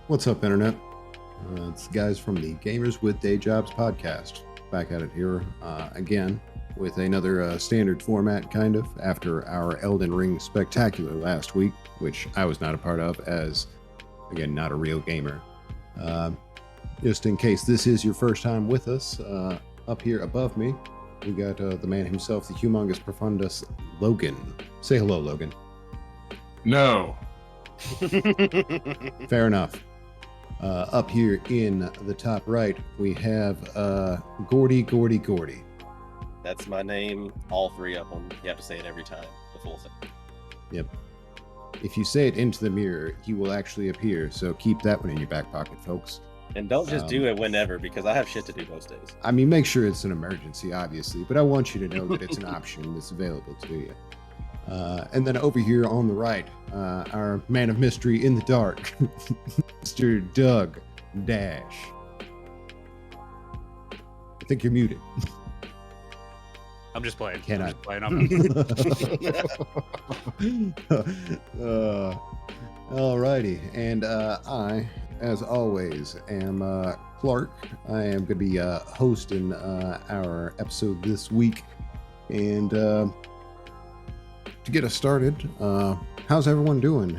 What's up, Internet? It's the guys from the Gamers with Day Jobs podcast. Back at it here again with another standard format, kind of, after our Elden Ring spectacular last week, which I was not a part of as, again, not a real gamer. Just in case this is your first time with us, up here above me, we got the man himself, the humongous profundus, Logan. Say hello, Logan. No. Fair enough. Up here in the top right, we have GwDJ. That's my name, all three of them. You have to say it every time, the full thing. Yep. If you say it into the mirror, he will actually appear, so keep that one in your back pocket, folks. And don't just do it whenever, because I have shit to do most days. I mean, make sure it's an emergency, obviously, but I want you to know that it's an option that's available to you. And then over here on the right, our man of mystery in the dark, Mr. Doug Dash. I think you're muted. I'm just playing. Cannot. Alrighty, and I, as always, am Clark. I am going to be hosting our episode this week, and to get us started, how's everyone doing?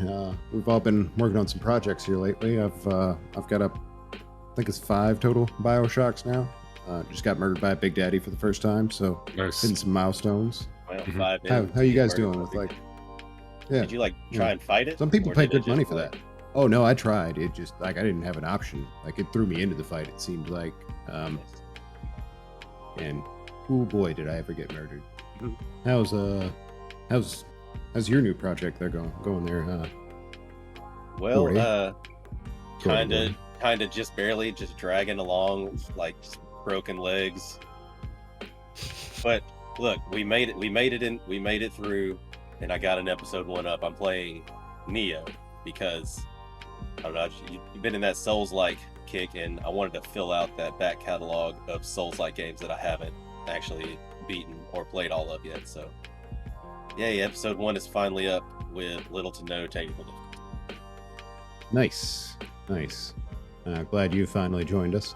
We've all been working on some projects here lately. I've got up, I think it's 5 total BioShocks now. Just got murdered by a Big Daddy for the first time, so Nice. hitting some milestones. Well, 5 How you guys doing with Did you try and fight it? Some people Or pay did it good money just, for that. Oh no, I tried. It just I didn't have an option. It threw me into the fight. It seemed like, and oh boy, did I ever get murdered. How's your new project there going there? Well, kind of just barely, just dragging along, just broken legs. But look, we made it through, and I got an episode 1 up. I'm playing Neo because I don't know, you've been in that Souls-like kick, and I wanted to fill out that back catalog of Souls-like games that I haven't actually beaten or played all of yet. So, yay, episode 1 is finally up with little to no technical difficulty. Nice. Glad you finally joined us.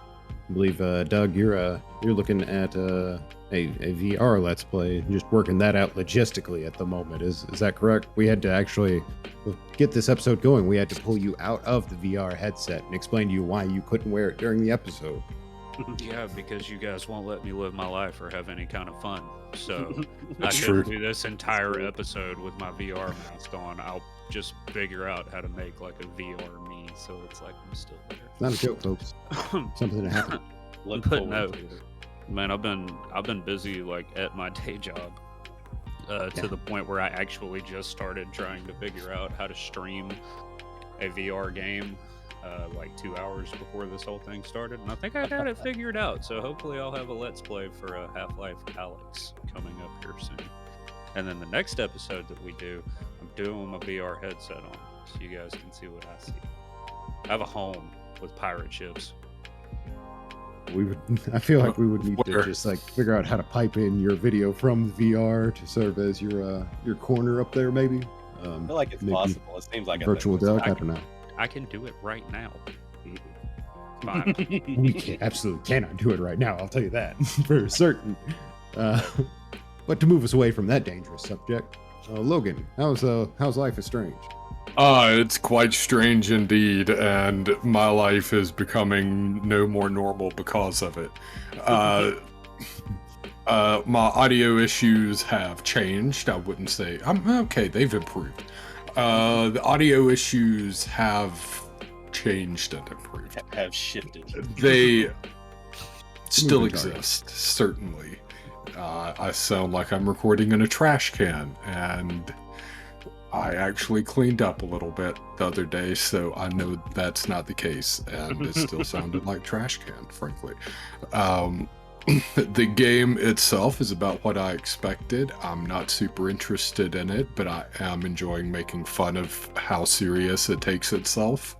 I believe, Doug, you're looking at a VR Let's Play, just working that out logistically at the moment. Is that correct? We had to actually get this episode going. We had to pull you out of the VR headset and explain to you why you couldn't wear it during the episode. Yeah, because you guys won't let me live my life or have any kind of fun. So I That's couldn't true. do this entire episode with my VR mask on. I'll just figure out how to make a VR me, so it's like I'm still there. Not a joke, folks. Something that happened. Look But forward no, to it. man, I've been busy at my day job to the point where I actually just started trying to figure out how to stream a VR game 2 hours before this whole thing started, and I think I got it figured out. So hopefully I'll have a Let's Play for Half-Life Alyx coming up here soon. And then the next episode that we do, I'm doing my VR headset on, so you guys can see what I see. I have a home with pirate ships. I feel like we would need to Where? just figure out how to pipe in your video from VR to serve as your corner up there, maybe. I feel like it's maybe possible. It seems like virtual Doug. I don't know. I can do it right now. Mm-hmm. Fine. We absolutely cannot do it right now. I'll tell you that for certain. But to move us away from that dangerous subject, Logan, how's Life is Strange? It's quite strange indeed, and my life is becoming no more normal because of it. My audio issues have changed. I wouldn't say okay, they've improved. The audio issues have changed and improved. have shifted. They still Moving target. exist, certainly. I sound like I'm recording in a trash can, and I actually cleaned up a little bit the other day, so I know that's not the case, and it still sounded like trash can, frankly. The game itself is about what I expected. I'm not super interested in it, but I am enjoying making fun of how serious it takes itself.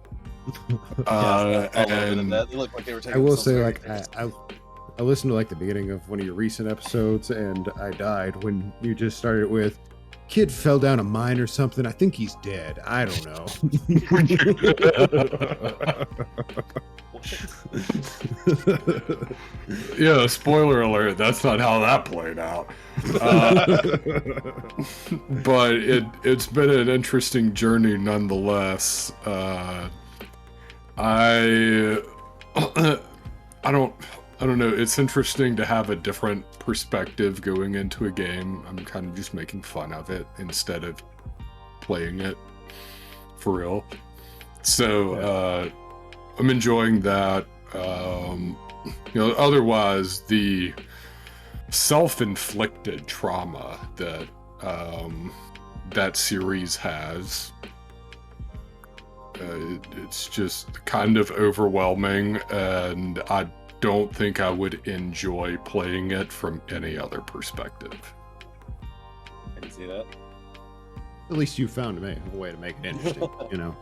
And That looked like they were taking I will themselves say, very like, seriously. I listened to like the beginning of one of your recent episodes, and I died when you just started with, kid fell down a mine or something. I think he's dead. I don't know. Yeah, spoiler alert, that's not how that played out. But it's been an interesting journey nonetheless. I don't know, it's interesting to have a different perspective going into a game. I'm kind of just making fun of it instead of playing it for real. So I'm enjoying that. Otherwise, the self-inflicted trauma that that series has, it's just kind of overwhelming, and I don't think I would enjoy playing it from any other perspective. I can see that. At least you found a way to make it interesting,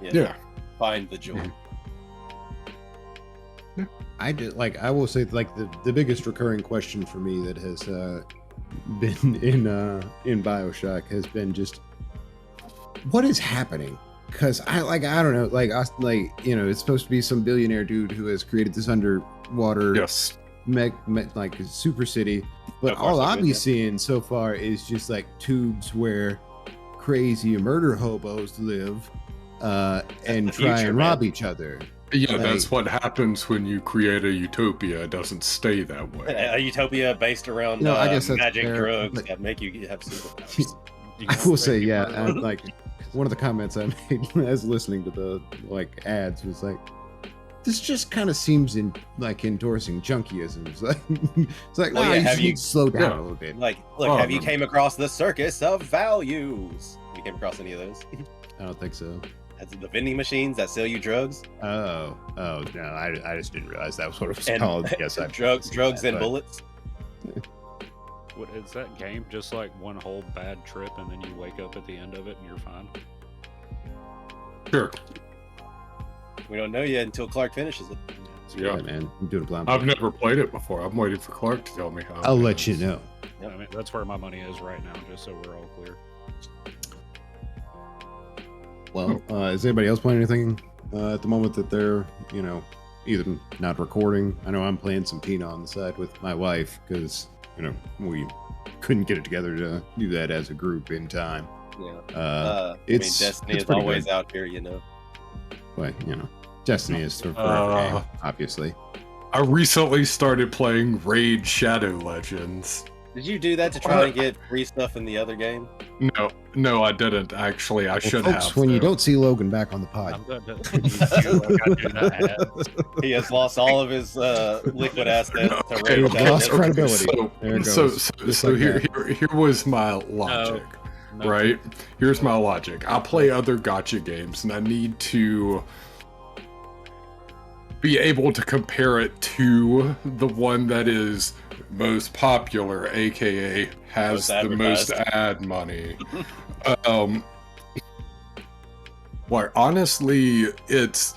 Yeah. Find the joy. I will say, the biggest recurring question for me that has been in BioShock has been just, what is happening? Because I don't know, it's supposed to be some billionaire dude who has created this underwater super city, but all I'll be seeing so far is just like tubes where crazy murder hobos live and try and rob each other. Yeah, that's what happens when you create a utopia. It doesn't stay that way. A utopia based around I guess that's magic fair, drugs but that make you have superpowers. I will say, one of the comments I made as listening to the ads was like, this just kind of seems endorsing junkyism. It's like, you just need to slow down a little bit. Have you came across the circus of values? Have you came across any of those? I don't think so. The vending machines that sell you drugs? Oh no, I just didn't realize that was what it was called. Yes, I drugs and bullets. What is that game? Just like one whole bad trip, and then you wake up at the end of it, and you're fine. Sure. We don't know yet until Clark finishes it. Yeah, man, I'm doing a blind. I've never played it before. I'm waiting for Clark to tell me how. I'll let you know. Yeah, I mean, that's where my money is right now, just so we're all clear. Well, is anybody else playing anything at the moment that they're, either not recording? I know I'm playing some Tina on the side with my wife because, we couldn't get it together to do that as a group in time. Yeah. Destiny is always out here, But, Destiny is for forever game, obviously. I recently started playing Raid Shadow Legends. Did you do that to try and get free stuff in the other game? No, I didn't. Actually, I should have. When you don't see Logan back on the pod. He has lost all of his liquid assets. Okay, lost credibility. So here was my logic, right? Here's my logic. I play other gacha games, and I need to be able to compare it to the one that is most popular, aka has the most ad money. Honestly, it's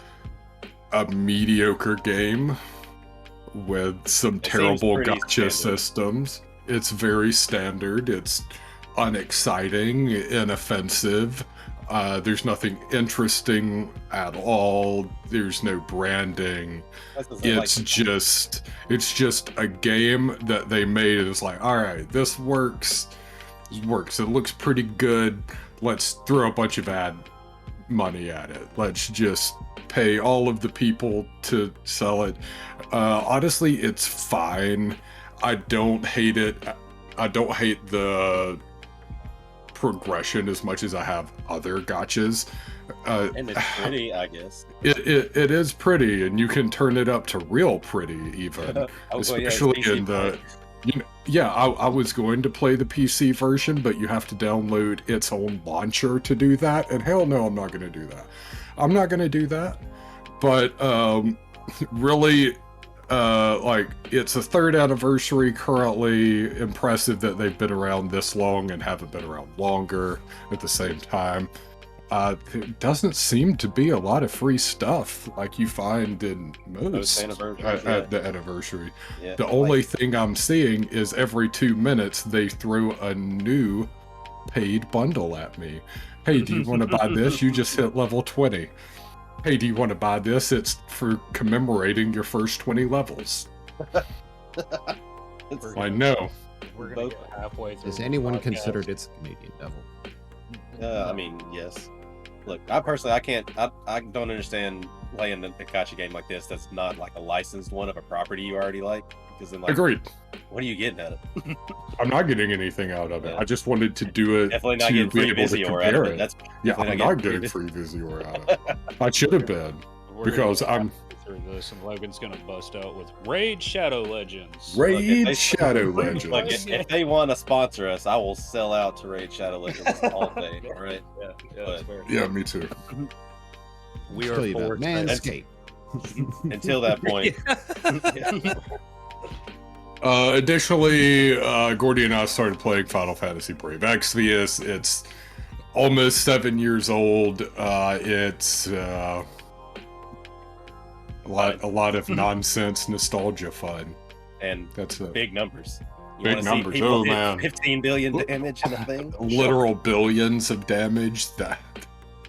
a mediocre game with some terrible gacha systems. It's very standard. It's unexciting, inoffensive. There's nothing interesting at all. There's no branding. It's just a game that they made. It's like, all right, this works. It looks pretty good. Let's throw a bunch of ad money at it. Let's just pay all of the people to sell it. Honestly, it's fine. I don't hate it. I don't hate the progression as much as I have other gachas. And it's pretty, I guess. It is pretty, and you can turn it up to real pretty even. Especially in the... I was going to play the PC version, but you have to download its own launcher to do that, and hell no, I'm not going to do that. I'm not going to do that, but really, it's a 3rd anniversary currently. Impressive that they've been around this long and haven't been around longer at the same time. There doesn't seem to be a lot of free stuff like you find in most at the anniversary. Yeah, the only thing I'm seeing is every 2 minutes they throw a new paid bundle at me. Hey, do you want to buy this? You just hit level 20. Hey, do you want to buy this? It's for commemorating your first 20 levels. I know. We're gonna get halfway through. Has anyone considered it's a Canadian devil? I mean, yes. Look, I don't understand playing a gacha game like this that's not like a licensed one of a property you already like. Because then, like, Agreed. what are you getting out of it? I'm not getting anything out of it. Yeah. I just wanted to do it Definitely not to getting be free able to Vizio out compare of it. it. That's Yeah, definitely I'm not not getting getting free free Vizio out of it. I should have been. We're Because gonna I'm- get through this, and Logan's gonna bust out with Raid Shadow Legends. Raid they- Shadow Look, Legends. if they want to sponsor us, I will sell out to Raid Shadow Legends all day. All right. Yeah, But- that's fair. Yeah, me too. We Tell are you about forced. Manscaped. Until that point, Additionally, Gordy and I started playing Final Fantasy Brave Exvius. It's almost 7 years old. It's a lot of nonsense nostalgia fun. and That's it. big numbers. You Big wanna see numbers, people oh, hit man. 15 billion damage in a thing. Literal billions of damage.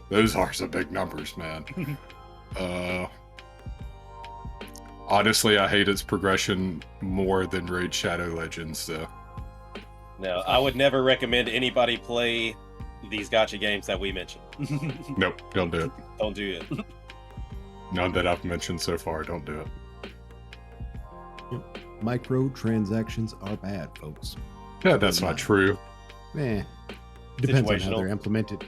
Those are some big numbers, man. Honestly, I hate its progression more than Raid Shadow Legends, so. No, I would never recommend anybody play these gacha games that we mentioned. Nope, don't do it. Don't do it. None that I've mentioned so far, don't do it. Microtransactions are bad, folks. Yeah, that's not true. Eh, depends on how Situational. they're implemented.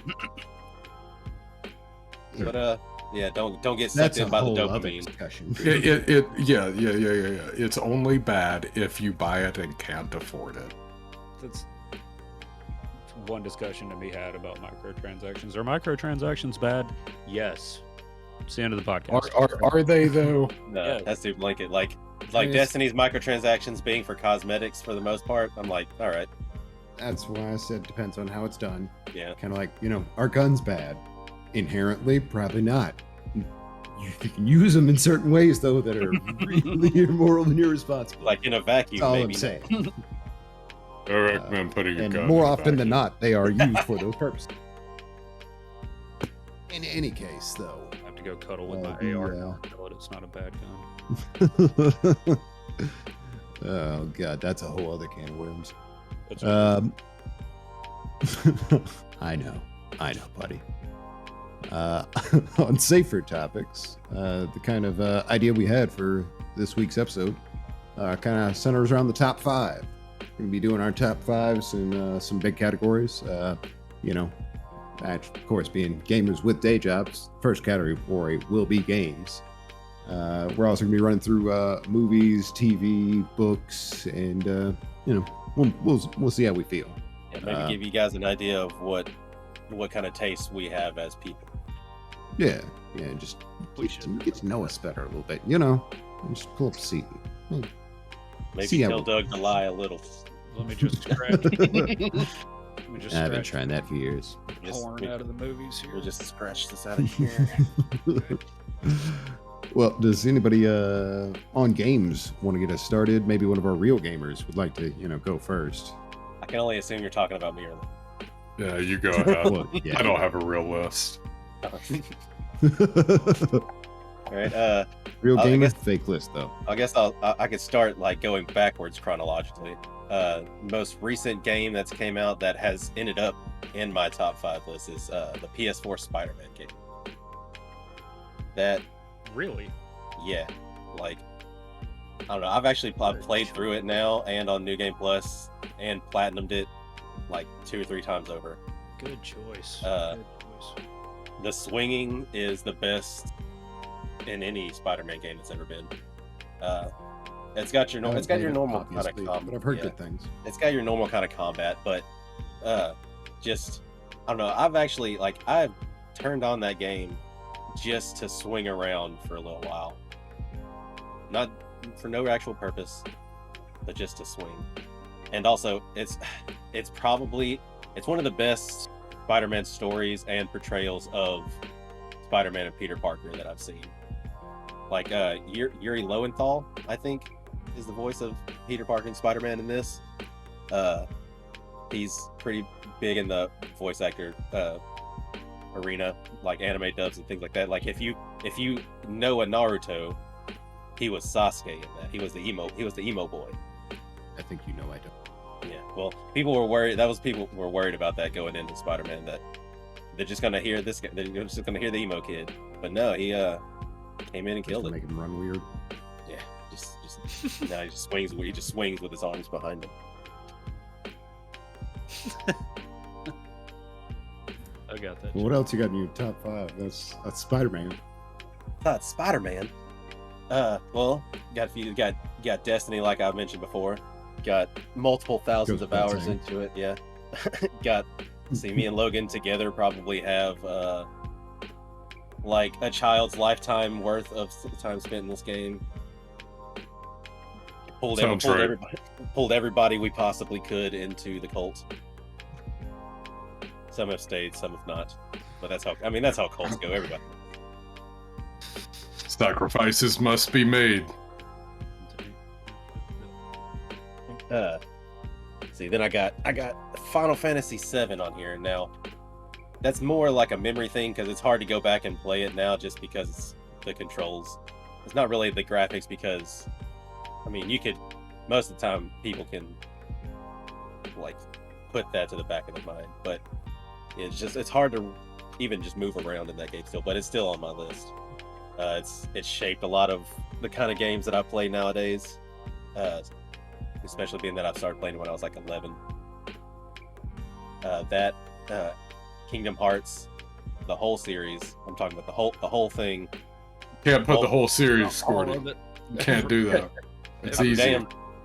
But yeah, don't get sucked That's a in by the whole other dopamine. discussion. Yeah. It's only bad if you buy it and can't afford it. That's one discussion to be had about microtransactions. Are microtransactions bad? Yes. It's the end of the podcast. Are they though? No, Yeah. that's too blanket. Like Yes. Destiny's microtransactions being for cosmetics for the most part. I'm like, all right, That's why I said depends on how it's done. yeah. Kind of like, are guns bad? Inherently, probably not. You can use them in certain ways, though, that are really immoral and irresponsible. Like in a vacuum, That's all maybe. I'm saying. I recommend putting a And gun more in the often than vacuum. not, they are used for those purposes. In any case, though, I have to go cuddle with Oh, my AR. yeah. now and tell it it's not a bad gun. oh god, that's a whole other can of worms. That's I know, buddy. On safer topics, the kind of idea we had for this week's episode kind of centers around the top 5. We're gonna be doing our top 5s in some big categories. Of course, being gamers with day jobs. First category will be games. We're also gonna be running through movies, TV, books, and we'll see how we feel. Yeah, maybe give you guys an idea of what kind of tastes we have as people. Yeah, just get to know us better a little bit. Just pull up a seat. Maybe See how tell we- Doug to lie a little. Let me just scratch. Let me just I've been scratch trying that for years. porn out of the movies here. We'll just scratch this out of here. Well, does anybody on games want to get us started? Maybe one of our real gamers would like to, go first. I can only assume you're talking about me. Yeah, you go ahead. Well, yeah. I don't have a real list. All right. Real I gamer, guess- fake list though. I guess I could start like going backwards chronologically. Most recent game that's came out that has ended up in my top 5 list is the PS4 Spider-Man game. That, Really? yeah, like I don't know. I've played through it now and on New Game Plus and platinumed it like 2 or 3 times over. Good choice. Uh, Good choice. The swinging is the best in any Spider-Man game that's ever been. It's got your Haven't played it, normal kind of obviously, combat. but I've heard good things. It's got your normal kind of combat, but just I don't know. I've turned on that game just to swing around for a little while, not for no actual purpose, but just to swing. And also, it's one of the best Spider-Man stories and portrayals of Spider-Man and Peter Parker that I've seen. Like Yuri Lowenthal, I think, is the voice of Peter Parker and Spider-Man in this. He's pretty big in the voice actor arena, like anime dubs and things like that. Like if you know a Naruto, he was Sasuke in that. He was the emo boy. I think you know I don't. Yeah. Well, people were worried. People were worried about that going into Spider-Man, that they're just gonna hear this guy. They're just gonna hear the emo kid. But no, he came in and killed it. Make him run weird. Yeah. Just now he just swings. He just swings with his arms behind him. I got that. Well, what else you got in your top 5? That's Spider-Man. Thought Spider-Man. Well, got a few. Got Destiny, like I mentioned before. Got multiple thousands of hours into it. Yeah. Got. See, me and Logan together probably have like a child's lifetime worth of time spent in this game. Pulled everybody we possibly could into the cult. Some have stayed, some have not. But that's how cults go. Everybody. Sacrifices must be made. See, then I got Final Fantasy VII on here now. That's more like a memory thing because it's hard to go back and play it now just because it's the controls. It's not really the graphics because, I mean, you could, most of the time people can like put that to the back of their mind, but it's hard to even just move around in that game still, but it's still on my list. It's shaped a lot of the kind of games that I play nowadays, especially being that I started playing when I was like 11. Kingdom Hearts, the whole series. I'm talking about the whole thing. Can't put the whole series, Scorty. Can't do that. It's easy.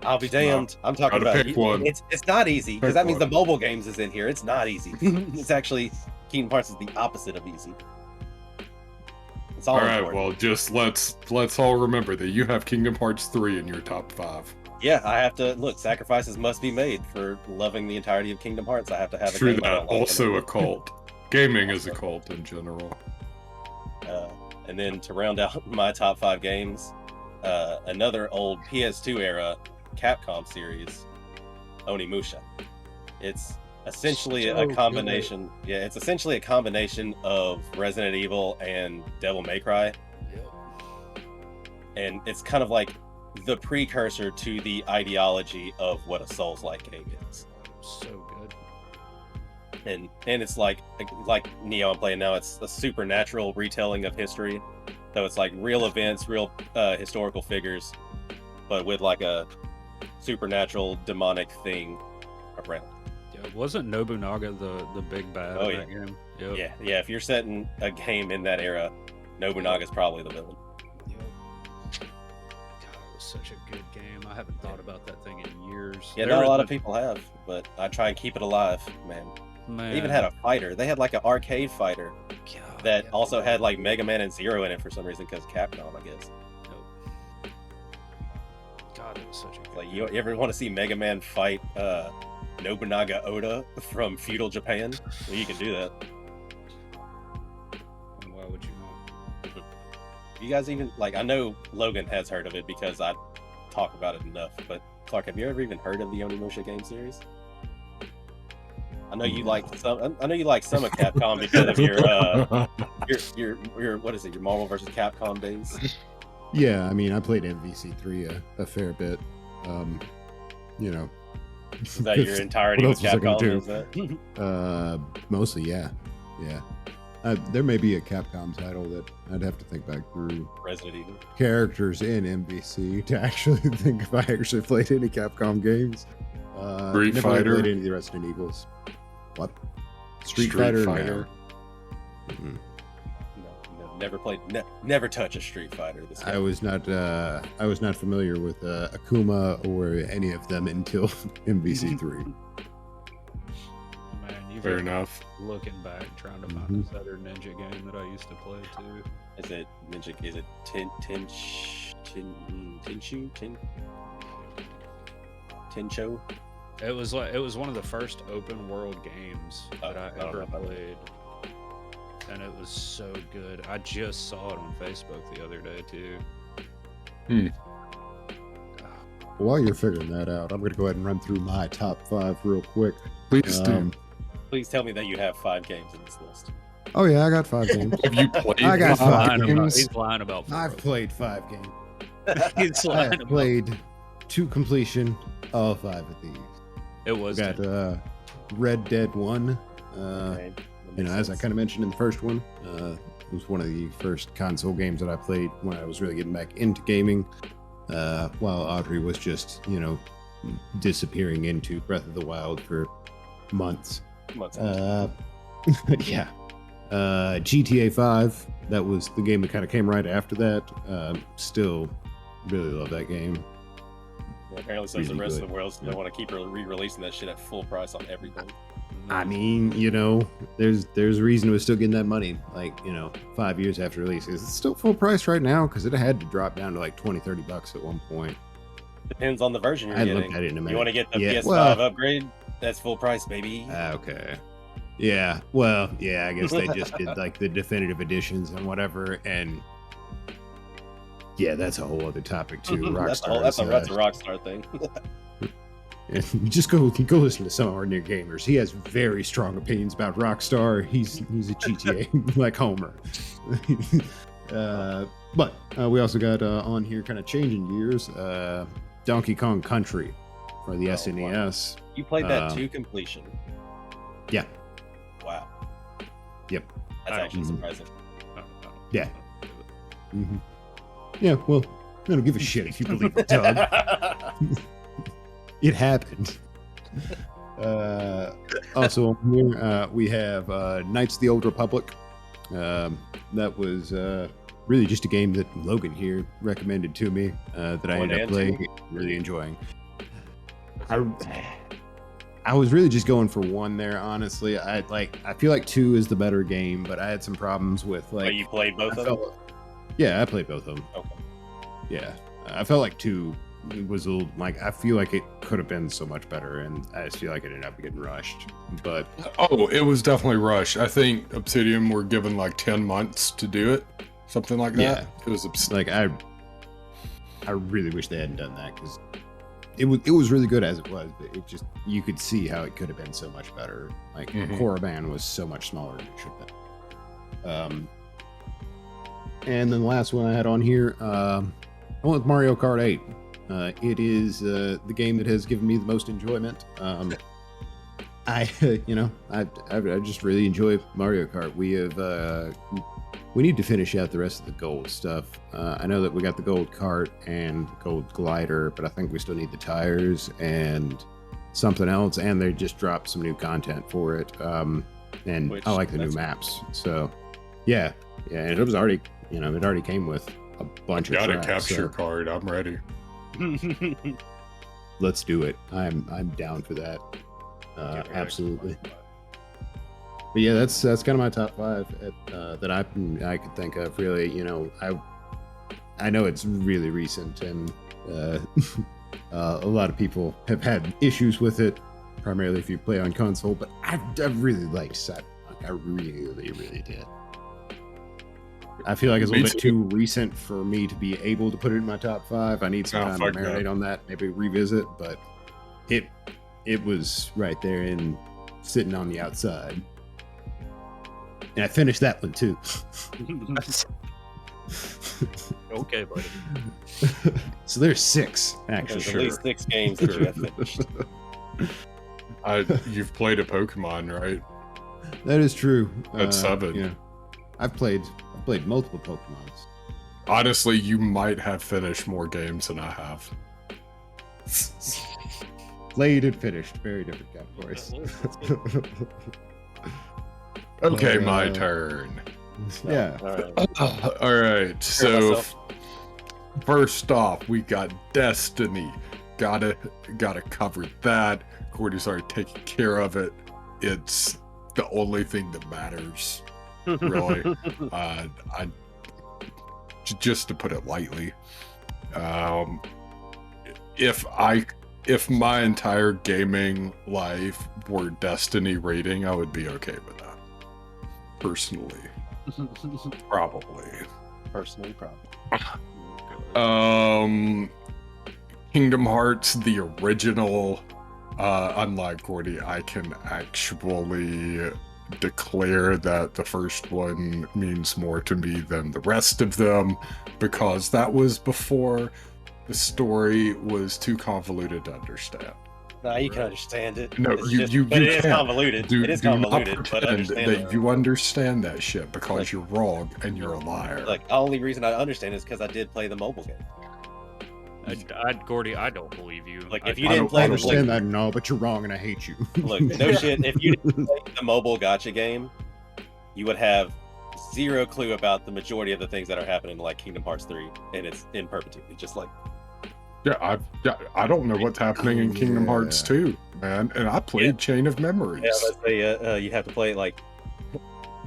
I'll be damned. I'm talking about pick one. It's not easy because that means the mobile games is in here. It's not easy. It's actually Kingdom Hearts is the opposite of easy. It's all right. important. Well, just let's all remember that you have Kingdom Hearts 3 in your top 5. Yeah, I have to look. Sacrifices must be made for loving the entirety of Kingdom Hearts. I have to have a True game I that. don't like Also anymore. a cult. Gaming is a cult in general. And then to round out my top 5 games, another old PS2 era Capcom series, Onimusha. It's essentially a combination. Good. Yeah, it's essentially a combination of Resident Evil and Devil May Cry. Yep. And it's kind of like the precursor to the ideology of what a Souls-like game is. So good. And it's like Neo I'm playing now, it's a supernatural retelling of history. So it's like real events, real historical figures, but with like a supernatural demonic thing around. Yeah, wasn't Nobunaga the big bad in that game? Yep. Yeah. If you're setting a game in that era, Nobunaga's probably the villain. Yep. God, it was such a good game. I haven't thought about that thing in years. Yeah, not a lot of people have, but I try and keep it alive, man. They even had a fighter. They had like an arcade fighter that also had like Mega Man and Zero in it for some reason because Capcom, I guess. Nope. God, it was such a good Like, you ever want to see Mega Man fight Nobunaga Oda from feudal Japan? Well, you can do that. Why would you not? You guys even, like, I know Logan has heard of it because I talk about it enough, but Clark, have you ever even heard of the Onimusha game series? I know you like some. I know you like some of Capcom because of your what is it? Your Marvel vs. Capcom days. Yeah, I mean, I played MVC3 a fair bit. You know. Is that your entirety with Capcom? Is that? Mostly, yeah. There may be a Capcom title that I'd have to think back through. Resident Evil characters in MVC to actually think if I actually played any Capcom games. Street never Fighter. Played any of the Resident Evils. What? Street Fighter. No. Mm-mm. No, never played. Never touch a Street Fighter. This game. I was not familiar with Akuma or any of them until MVC3. Man, you've Fair enough. Looking back, trying to find this other ninja game that I used to play too. Is it Ninja? Is it Tencho? It was one of the first open world games that I ever played, and it was so good. I just saw it on Facebook the other day too. while you're figuring that out, I'm going to go ahead and run through my top 5 real quick. Please do. Please tell me that you have 5 games in this list. Oh yeah, I got 5 games. Have you played? I got 5 games. He's lying about. I've played 5 games. He's I lying have about. played to completion all 5 of these. It was. Got Red Dead 1. Okay, You know, as I kind of mentioned in the first one, it was one of the first console games that I played when I was really getting back into gaming. While Audrey was just, you know, disappearing into Breath of the Wild for months. Yeah. GTA 5, that was the game that kind of came right after that. Still really love that game. Yeah, apparently, so Really the rest good. of the world, so they want to keep re-releasing that shit at full price on everything. I mean, you know, there's a reason it was still getting that money, like, you know, 5 years after release. It's still full price right now because it had to drop down to like $20-30 at one point. Depends on the version you're I getting. looked at it in a minute. You want to get the Yeah, PS5 well- upgrade? That's full price, baby. Okay. Yeah. Well, yeah, I guess they just did like the definitive editions and whatever, and yeah, that's a whole other topic too. Rockstar. that's a Rockstar thing. And just go listen to some of our new gamers. He has very strong opinions about Rockstar. He's a GTA like Homer. But we also got on here, kind of changing gears, Donkey Kong Country for the SNES. You played that to completion. Yeah. Wow. Yep. That's actually Mhm. surprising. Yeah. Mm-hmm. Yeah. Well, I don't give a shit if you believe it, Doug. It happened. Also on here, we have Knights of the Old Republic. That was really just a game that Logan here recommended to me that I One ended up and playing, really enjoying. I was really just going for 1 there, honestly. I feel like 2 is the better game, but I had some problems with like. Oh, you played both I of them? Yeah, I played both of them. Okay. Yeah, I felt like 2 was a little, like, I feel like it could have been so much better, and I just feel like it ended up getting rushed. But Oh, it was definitely rushed. I think Obsidian were given like 10 months to do it, something like that. Yeah. It was like, I really wish they hadn't done that because it was really good as it was, but it just, you could see how it could have been so much better. Like Korriban was so much smaller than it should have been. And then the last one I had on here, I went with Mario Kart 8. It is the game that has given me the most enjoyment. I just really enjoy Mario Kart. We need to finish out the rest of the gold stuff. I know that we got the gold cart and gold glider, but I think we still need the tires and something else. And they just dropped some new content for it. And I like the new maps. So yeah, and it was already, it already came with a bunch of got a tracks, capture so card. I'm ready. let's do it. I'm down for that. Absolutely. But yeah, that's kind of my top 5 that I could think of. Really, I know it's really recent, and a lot of people have had issues with it, primarily if you play on console. But I really liked Cyberpunk. I really did. I feel like it's a little bit too recent for me to be able to put it in my top 5. I need some time to marinate on that, maybe revisit. But it was right there and sitting on the outside. And I finished that one too. Okay, buddy. So there's 6, actually. There's at least 6 games that you have finished. You've played a Pokemon, right? That is true. That's 7. Yeah, I've played multiple Pokemons. Honestly, you might have finished more games than I have. Played and finished, very different categories. Okay, my turn. Yeah. All right. So first off, we got Destiny. Gotta cover that. Cordy's already taken care of it. It's the only thing that matters, really. Just to put it lightly, if my entire gaming life were Destiny rating, I would be okay with that. Personally, probably. Kingdom Hearts, the original, unlike GwDJ, I can actually declare that the first one means more to me than the rest of them, because that was before the story was too convoluted to understand. No, you can understand it. No, It's you is can't. convoluted. Do It is not convoluted, but pretend understand that you understand that shit, because Like- you're wrong and you're a liar. Like, the only reason I understand is because I did play the mobile game. GwDJ, I don't believe you. Like, if I you I didn't don't play the understand that, no, but you're wrong, and I hate you. Look, no shit. If you didn't play the mobile gacha game, you would have zero clue about the majority of the things that are happening, like Kingdom Hearts 3, and it's in perpetuity. Just like, I don't know what's happening in Kingdom Hearts 2, man. And I played Chain of Memories. yeah, let's say you have to play it like.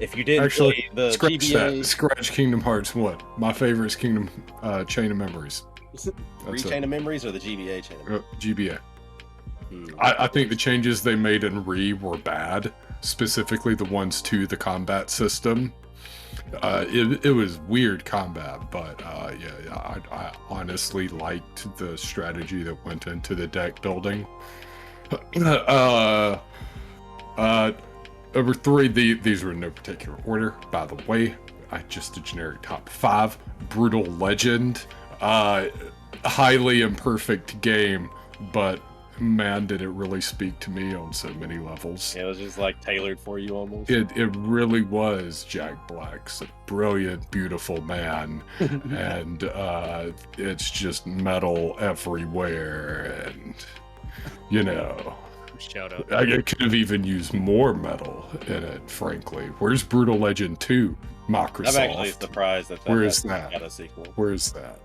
If you didn't Actually, play the scratch GBA, that. Scratch Kingdom Hearts 1. My favorite is Kingdom Chain of Memories. That's Chain of Memories or the GBA Chain of Memories? GBA. Hmm. I think the changes they made in Re were bad, specifically the ones to the combat system. It was weird combat, but I honestly liked the strategy that went into the deck building. Number 3, these were in no particular order, by the way. Just a generic top 5. Brutal Legend. Highly imperfect game, but man, did it really speak to me on so many levels. Yeah, it was just like tailored for you almost. It really was. Jack Black's a brilliant, beautiful man, and it's just metal everywhere, and you know, shout out. I could have even used more metal in it, frankly. Where's Brutal Legend 2, Microsoft? I'm actually surprised that Where is hasn't that? got a sequel. Where is that?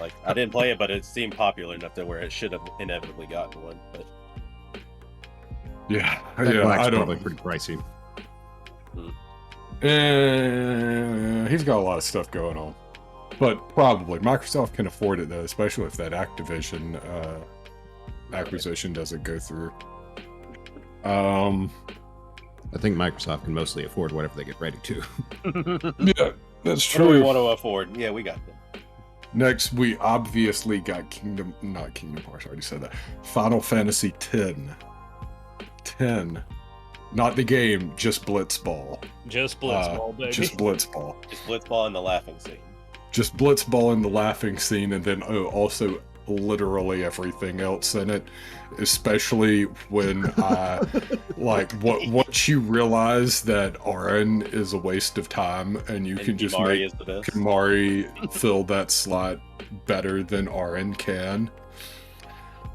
Like, I didn't play it, but it seemed popular enough to where it should have inevitably gotten one. But Yeah, Jack yeah, Black's I probably don't. pretty pricey. He's got a lot of stuff going on, but probably Microsoft can afford it though, especially if that Activision acquisition doesn't go through. I think Microsoft can mostly afford whatever they get ready to. Yeah, that's what do we true. want to afford? Yeah, we got them. Next, we obviously got not Kingdom Hearts, I already said that. Final Fantasy X. 10. Not the game, just Blitzball. Just Blitzball, baby. Just Blitzball. Just Blitzball in the laughing scene. Just Blitzball in the laughing scene, and then also literally everything else in it. Especially when once you realize that Arin is a waste of time, and you can just Kimari make is the best. Kimari fill that slot better than Arin can.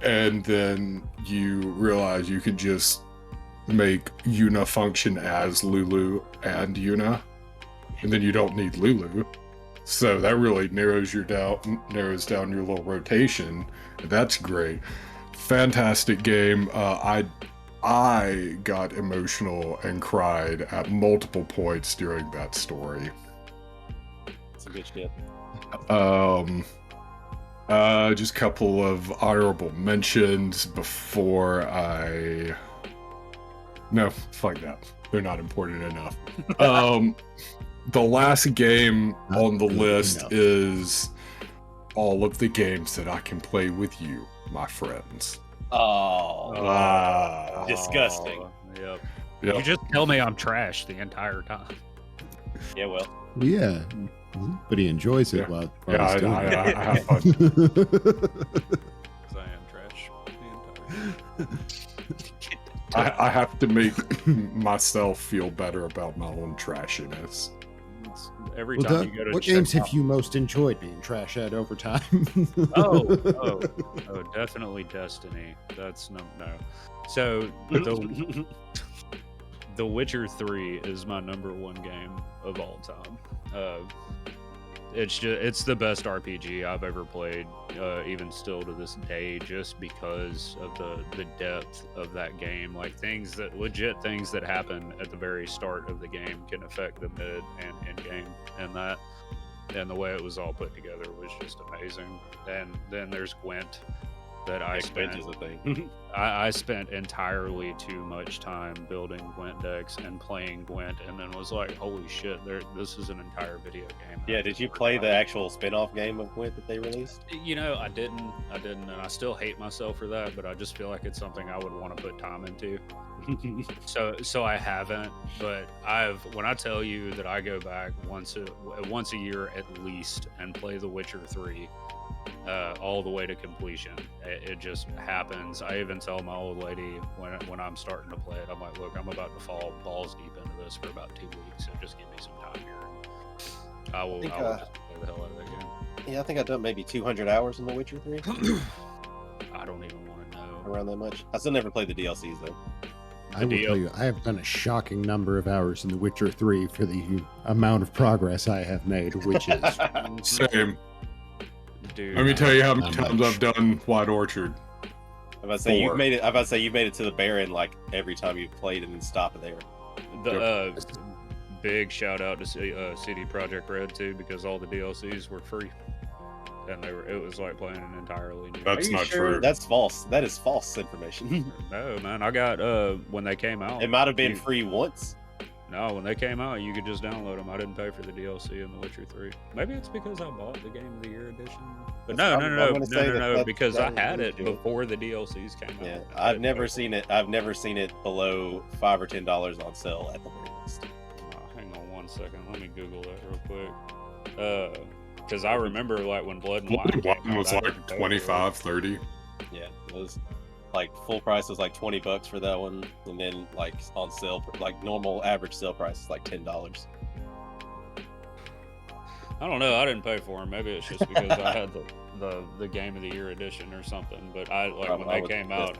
And then you realize you can just make Yuna function as Lulu and Yuna, and then you don't need Lulu. So that really narrows down your little rotation. That's great. Fantastic game. I got emotional and cried at multiple points during that story. Some good shit. Just a couple of honorable mentions before I... No, fuck that. They're not important enough. The last game on the list is all of the games that I can play with you, my friends. Oh, disgusting. Yep. Yep. You just tell me I'm trash the entire time. Yeah, well. Yeah, but he enjoys it Yeah. while Yeah, he's doing I it. have fun. Because I am trash the entire time. I have to make myself feel better about my own trashiness. Every Well, time Doug, you go to what check games out- have you most enjoyed being trash at over time? Oh, definitely Destiny. That's no. So The Witcher 3 is my #1 game of all time. It's the best RPG I've ever played, even still to this day, just because of the depth of that game. Like things that happen at the very start of the game can affect the mid and end game, and the way it was all put together was just amazing. And then there's Gwent, that I spent. Gwent is a thing. I spent entirely too much time building Gwent decks and playing Gwent, and then was like, holy shit, this is an entire video game. Yeah, did you play the actual spin-off game of Gwent that they released? You know, I didn't, and I still hate myself for that, but I just feel like it's something I would want to put time into. So I haven't, but when I tell you that I go back once a year at least and play The Witcher 3 all the way to completion. It just happens. I even tell my old lady when I'm starting to play it, I'm like, look, I'm about to fall balls deep into this for about 2 weeks, so just give me some time here. I will just play the hell out of that game. Yeah, I think I've done maybe 200 hours in The Witcher 3. I don't even want to know. Around that much. I still never played the DLCs though. I will tell you, I have done a shocking number of hours in The Witcher 3 for the amount of progress I have made, which is... Same. Dude, Let me tell you how many times I've done White Orchard. I'm about to say you've made it to the Baron like every time you've played and then stop there. The big shout out to CD Projekt Red too, because all the DLCs were free, and it was like playing an entirely new. That's not true. That's false. That is false information. No, man, I got when they came out. It might have been free once. No, when they came out, you could just download them. I didn't pay for the DLC in The Witcher 3. Maybe it's because I bought the Game of the Year edition. But no, because I had it before the DLCs came out. Yeah, I've never seen it. I've never seen it below $5 or $10 on sale at the very least. Hang on one second. Let me Google that real quick. Because I remember like when Blood and Wine was like 25, 30. Yeah, it was like full price was like $20 for that one, and then like on sale, like normal average sale price is like $10. I don't know. I didn't pay for them. Maybe it's just because I had the Game of the Year edition or something. But when they came out,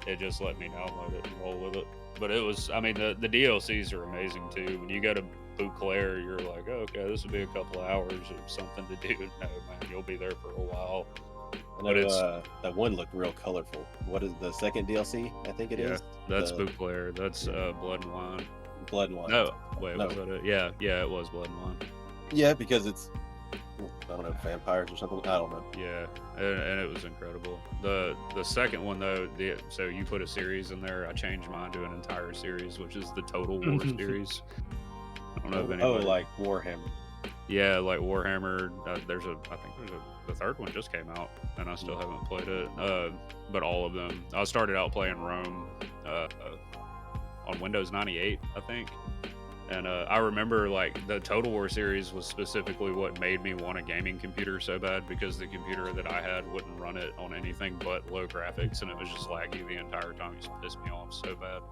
it just let me download it and roll with it. But it was, I mean, the DLCs are amazing too. When you go to Beauclair, you're like, oh, okay, this will be a couple of hours of something to do. No, man, you'll be there for a while. I know, that one looked real colorful. What is the second DLC? I think it is. That's Beauclair. That's Blood and Wine. Blood and Wine. No, wait, was that it? Yeah, it was Blood and Wine. Yeah, because it's, I don't know, vampires or something. I don't know. Yeah, and it was incredible. The second one though, so you put a series in there. I changed mine to an entire series, which is the Total War series. I don't know if anybody... Oh, like Warhammer. Yeah, like Warhammer. I think the third one just came out, and I still haven't played it. But all of them. I started out playing Rome on Windows 98, I think. And I remember like the Total War series was specifically what made me want a gaming computer so bad, because the computer that I had wouldn't run it on anything but low graphics, and it was just laggy the entire time. It just pissed me off so bad.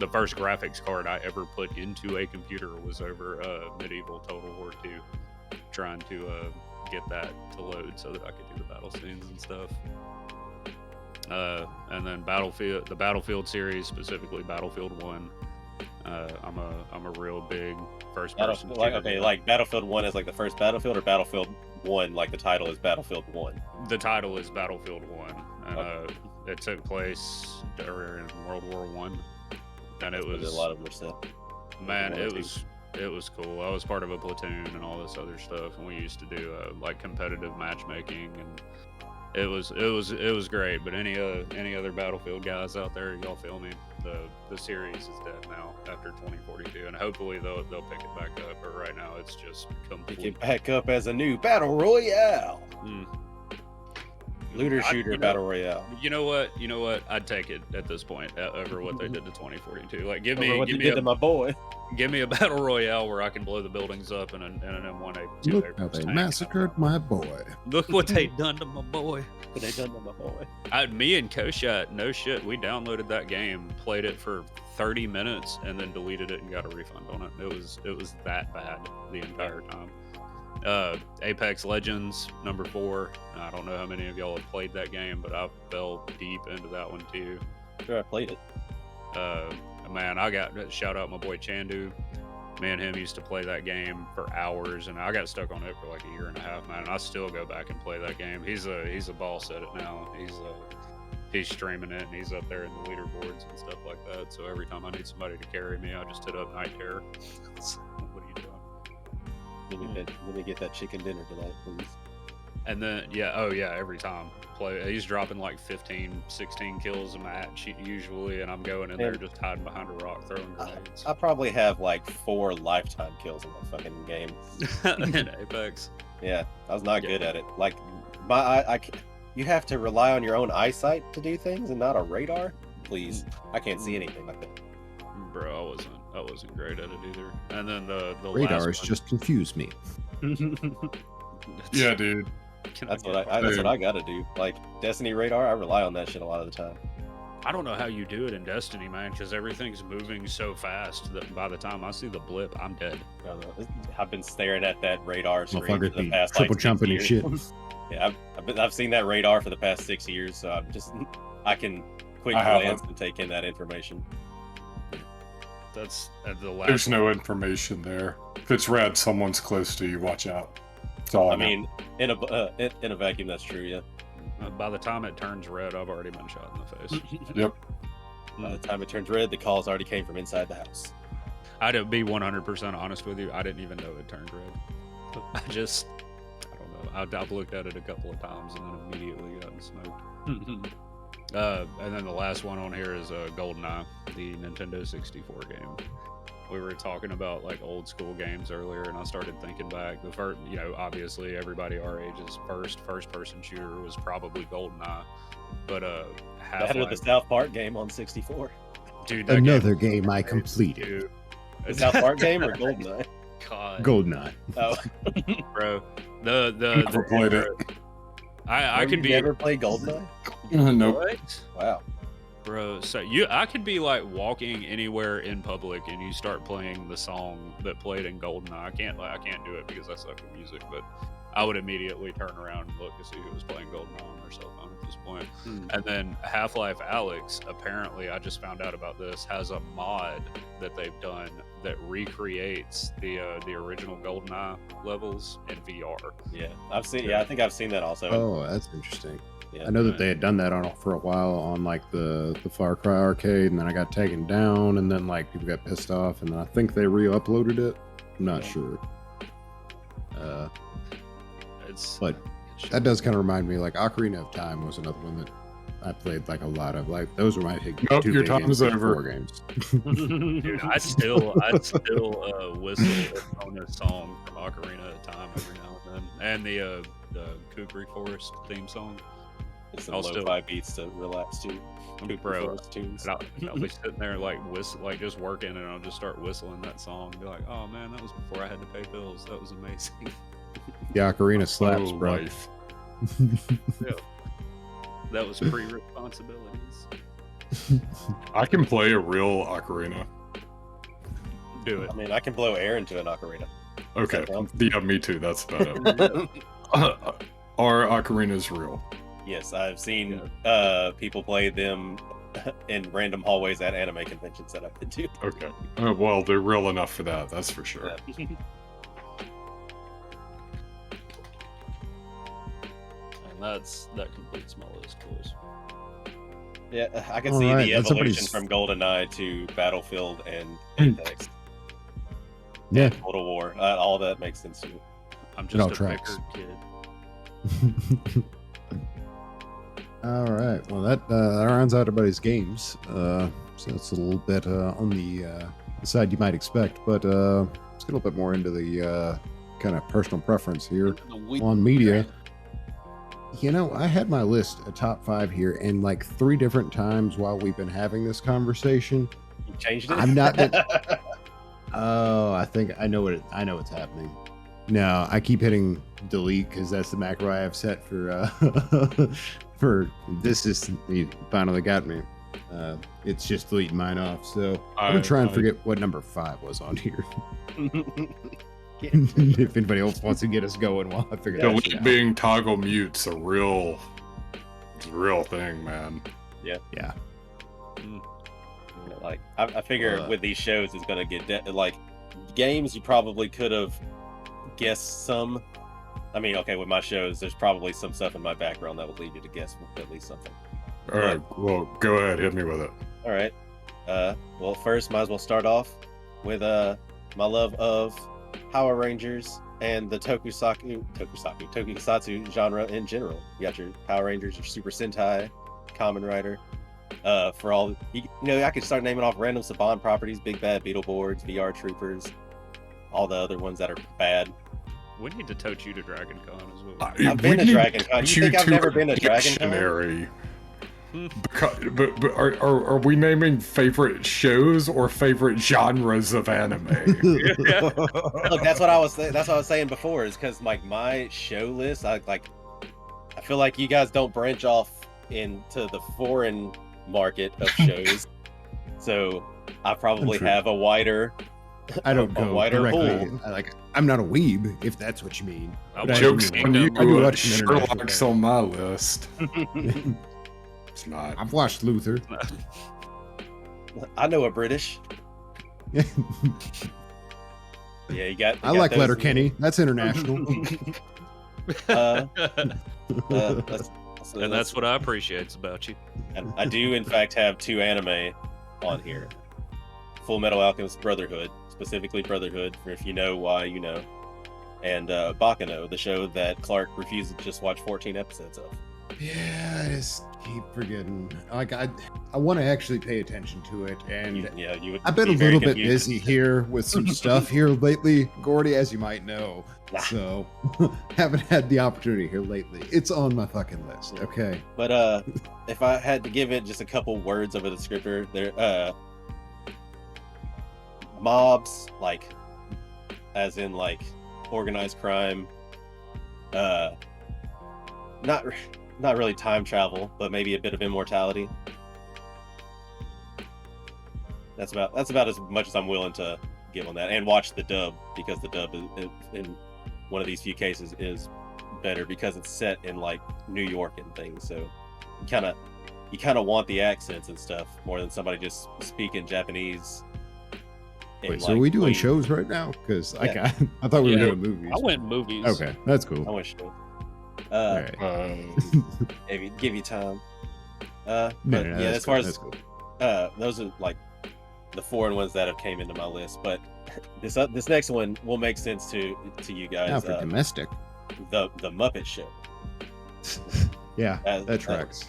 The first graphics card I ever put into a computer was over medieval Total War 2, trying to get that to load so that I could do the battle scenes and stuff. And then the Battlefield series, specifically Battlefield 1. I'm a real big first person. Like Battlefield 1 is like the first Battlefield, or Battlefield 1 like the title is Battlefield 1. The title is Battlefield 1, and it took place during World War 1, and it was a lot of them are set. Man, it was cool. I was part of a platoon and all this other stuff, and we used to do like competitive matchmaking, and it was great. But any other Battlefield guys out there, y'all feel me? The series is dead now after 2042, and hopefully they'll pick it back up. But right now, it's just complete. Pick it back up as a new battle royale. Looter shooter battle royale. You know what? I'd take it at this point over what they did to 2042. Like, give me to my boy. Give me a battle royale where I can blow the buildings up in an M1A2. Look how they massacred my boy. Look what they done to my boy. What they done to my boy. Me and Koshat, no shit, we downloaded that game, played it for 30 minutes, and then deleted it and got a refund on it. It was that bad the entire time. Apex Legends #4. I don't know how many of y'all have played that game, but I fell deep into that one too. Sure, I played it. Man, I got shout out my boy Chandu. Me and him used to play that game for hours, and I got stuck on it for like a year and a half, man. And I still go back and play that game. He's a boss at it now. He's streaming it, and he's up there in the leaderboards and stuff like that. So every time I need somebody to carry me, I just hit up Night Terror. What are you doing? Let me get that chicken dinner tonight, please. And then, every time. He's dropping like 15, 16 kills a match usually, and I'm going in there just hiding behind a rock throwing grenades. I probably have like 4 lifetime kills in that fucking game. In Apex. Yeah, I was not good at it. Like, you have to rely on your own eyesight to do things and not a radar? Please. I can't see anything like that. Bro, I wasn't great at it either. And then the radars just confuse me. Yeah, dude. That's what I gotta do. Like Destiny radar, I rely on that shit a lot of the time. I don't know how you do it in Destiny, man, because everything's moving so fast that by the time I see the blip, I'm dead. I've been staring at that radar screen for the past triple like, jumping and shit. Yeah, I've seen that radar for the past 6 years, so I can quick glance and take in that information. That's the last. There's no information there. If it's red, someone's close to you. Watch out. That's all I know. mean, in a vacuum, that's true. Yeah. By the time it turns red, I've already been shot in the face. Yep. By the time it turns red, the calls already came from inside the house. I'd be 100% honest with you. I didn't even know it turned red. I don't know. I've looked at it a couple of times and then immediately gotten smoked. And then the last one on here is GoldenEye, the Nintendo 64 game. We were talking about like old school games earlier, and I started thinking back. The first, obviously everybody our age's first person shooter was probably GoldenEye, but Better the South Park game on 64. Dude, another game I completed. The South Park game or GoldenEye? God. GoldenEye. Oh, Bro, Never played it. I could be. Never played GoldenEye? Nope. What? Wow. Bro, so I could be like walking anywhere in public and you start playing the song that played in GoldenEye. I can't do it because I suck at music, but I would immediately turn around and look to see who was playing GoldenEye on their cell phone at this point. And then Half-Life Alyx, apparently, I just found out about this, has a mod that they've done that recreates the original GoldenEye levels in VR. Yeah, I've seen. Yeah, I think I've seen that also. Oh, that's interesting. Yeah, I know that they had done that for a while on like the Far Cry arcade, and then I got taken down, and then like people got pissed off, and then I think they re-uploaded it. I'm not sure. But that does kind of remind me, like Ocarina of Time was another one that I played like a lot of. Like those were my Nope, two your big time is over. games. Dude, I still whistle on a song from Ocarina of Time every now and then, and the Kukri Forest theme song. It's some lo-fi beats to relax to. Bro, I'll be sitting there like just working, and I'll just start whistling that song. Be like, oh man, that was before I had to pay bills. That was amazing. The Ocarina slaps, bro. Life. Yeah. That was pre-responsibilities. I can play a real ocarina. Do it. I mean, I can blow air into an ocarina. Okay. Yeah, me too. That's about it. Our ocarina is real. Yes, I've seen people play them in random hallways at anime conventions that I've been to. Okay. Well, they're real enough for that. That's for sure. Yeah. And that completes my list, boys. Yeah, I can see the evolution from GoldenEye to Battlefield and Apex. Yeah. Total War. All that makes sense to me. I'm just a bicker kid. All right. Well, that rounds out everybody's games. So that's a little bit on the side you might expect, but let's get a little bit more into the kind of personal preference here on media. I had my list a top 5 here, and like 3 different times while we've been having this conversation, You changed it? I'm not. Oh, I think I know what's happening. No, I keep hitting delete because that's the macro I have set for for this. Is you finally got me. It's just deleting mine off. So I'm gonna try and forget what number 5 was on here. If anybody else wants to get us going while I figure that out. Being toggle mute's a real thing, man. Yeah. Mm. Like I figure with these shows it's gonna get like games you probably could have guessed some. I mean, okay, with my shows there's probably some stuff in my background that would lead you to guess at least something. All right, well, go ahead, hit me with it. All right. Well, first might as well start off with my love of Power Rangers and the tokusatsu genre in general. You got your Power Rangers, your Super Sentai, Kamen Rider. For all I could start naming off random Saban properties: Big Bad Beetleborgs, VR Troopers, all the other ones that are bad. We need to tote you to Dragon Con as well. I've been to Dragon Con. You think I've never been to Dragon Con? But are we naming favorite shows or favorite genres of anime? Look, that's what I was saying before. Is because like my show list, I feel like you guys don't branch off into the foreign market of shows, so I probably have a wider. I don't go directly. Pool. I'm not a weeb, if that's what you mean. Joke's on you. I do watch some Sherlock's on my list. It's not. I've watched Luther. I know a British. Yeah, you got. I like Letterkenny. That's international. And that's what I appreciate about you. And I do, in fact, have 2 anime on here: Full Metal Alchemist Brotherhood, specifically Brotherhood, for if you know why you know, and Bakano, the show that Clark refuses to just watch 14 episodes of. Yeah, I just keep forgetting. Like I want to actually pay attention to it, and you would. I've been a little bit busy here with some stuff here lately, Gordy, as you might know. So haven't had the opportunity here lately. It's on my fucking list. Okay. But if I had to give it just a couple words of a descriptor, there mobs, like as in like organized crime, not really time travel, but maybe a bit of immortality. That's about as much as I'm willing to give on that. And watch the dub, because the dub is in one of these few cases is better because it's set in like New York and things. So you kind of want the accents and stuff more than somebody just speaking Japanese. Wait, so are we doing shows right now? Because I thought we were doing movies. I went movies. Okay, that's cool. I went shows. All right. give you time. As cool. far as cool. Those are like the foreign ones that have came into my list, but this next one will make sense to you guys. Now for domestic, the Muppet Show. Yeah, that tracks.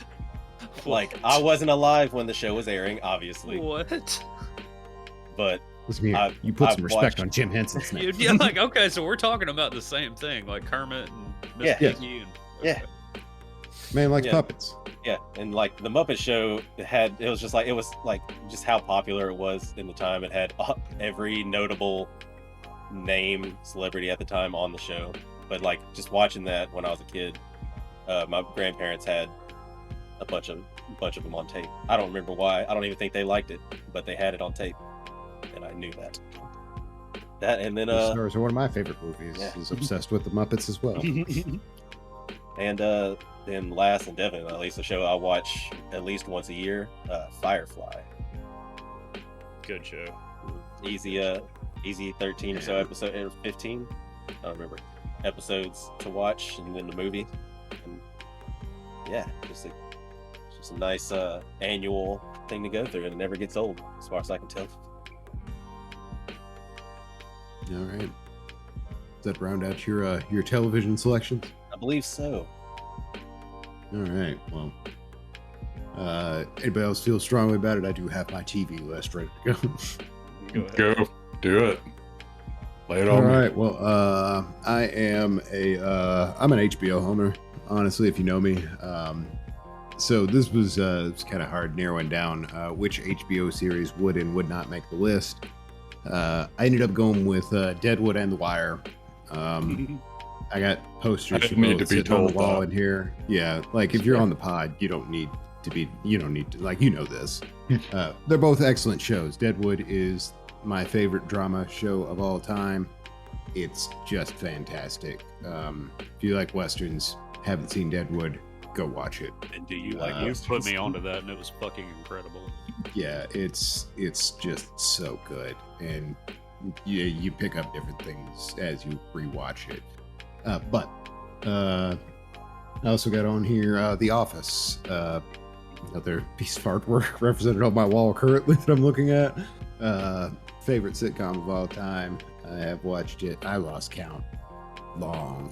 Like I wasn't alive when the show was airing, obviously. What? But listen here, you put some respect on Jim Henson's name. Yeah, like okay, so we're talking about the same thing, like Kermit and Miss Piggy. Yeah. Man likes puppets. Yeah, and like the Muppet Show it was just how popular it was in the time. It had every notable name celebrity at the time on the show. But like just watching that when I was a kid, my grandparents had a bunch of them on tape. I don't remember why. I don't even think they liked it, but they had it on tape, and I knew that. That and then The Stars are one of my favorite movies. Yeah. He's obsessed with the Muppets as well. And then last and definitely at least a show I watch at least once a year, Firefly. Good show. Easy 13 or so episode, or 15, I don't remember, episodes to watch, and then the movie. And yeah, just a nice annual thing to go through, and it never gets old as far as I can tell. All right. Does that round out your television selections? I believe so. All right. Well, anybody else feel strongly about it? I do have my TV list ready to go. Go. Do it. Lay it All on me. right. Well, I'm an HBO homer, honestly, if you know me. So this was it's kind of hard narrowing down which HBO series would and would not make the list. I ended up going with Deadwood and The Wire. I got posters for both sitting on the wall in here. Yeah, like if you're on the pod, you don't need to like, you know this. They're both excellent shows. Deadwood is my favorite drama show of all time. It's just fantastic. If you like westerns, haven't seen Deadwood, go watch it. And do you like You put me onto that, and it was fucking incredible. Yeah, it's just so good, and you pick up different things as you rewatch it. But I also got on here The Office, another piece of artwork represented on my wall currently that I'm looking at. Favorite sitcom of all time. I have watched it. I lost count long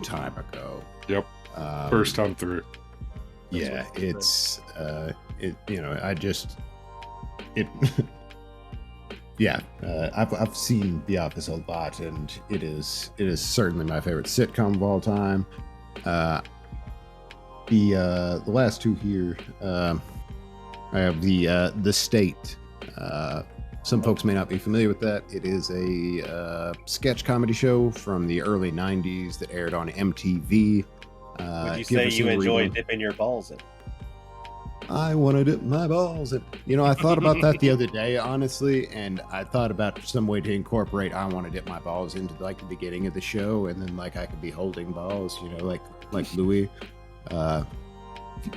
time ago. Yep. First time through. Yeah, it's I've seen The Office a lot, and it is certainly my favorite sitcom of all time. The last two here, I have the State. Some folks may not be familiar with that. It is a sketch comedy show from the early '90s that aired on MTV. Would you say you enjoy dipping your balls in? I want to dip my balls in. I thought about that the other day, honestly, and I thought about some way to incorporate I want to dip my balls into like the beginning of the show, and then like I could be holding balls, like Louis. But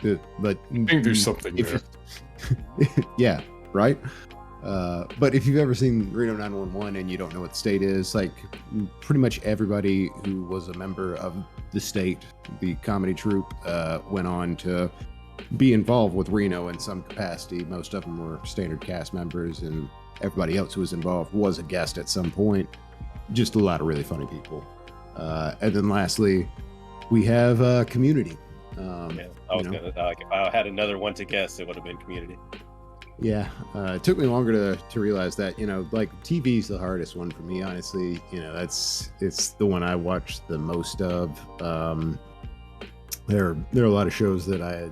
I think there's something there. Yeah, right. But if you've ever seen Reno 911 and you don't know what the State is, like pretty much everybody who was a member of the State, the comedy troupe, went on to be involved with Reno in some capacity. Most of them were standard cast members, and everybody else who was involved was a guest at some point. Just a lot of really funny people. And then lastly, we have Community. I was gonna if I had another one to guess, it would have been Community. Yeah, it took me longer to realize that, like TV's the hardest one for me, honestly. It's the one I watch the most of. There are a lot of shows that I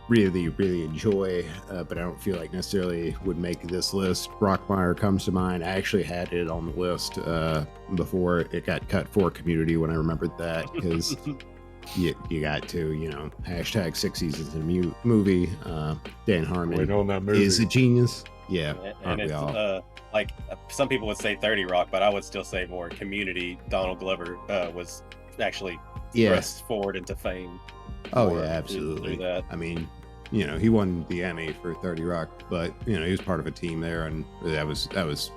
really, really enjoy, but I don't feel like necessarily would make this list. Brockmire comes to mind. I actually had it on the list before it got cut for Community when I remembered that, because you got to, hashtag 6 seasons in a movie. Dan Harmon on that movie. is a genius. Yeah, and it's like some people would say 30 Rock, but I would still say more Community. Donald Glover was actually thrust forward into fame. Oh yeah, absolutely. That. I mean, he won the Emmy for 30 Rock, but he was part of a team there, and that was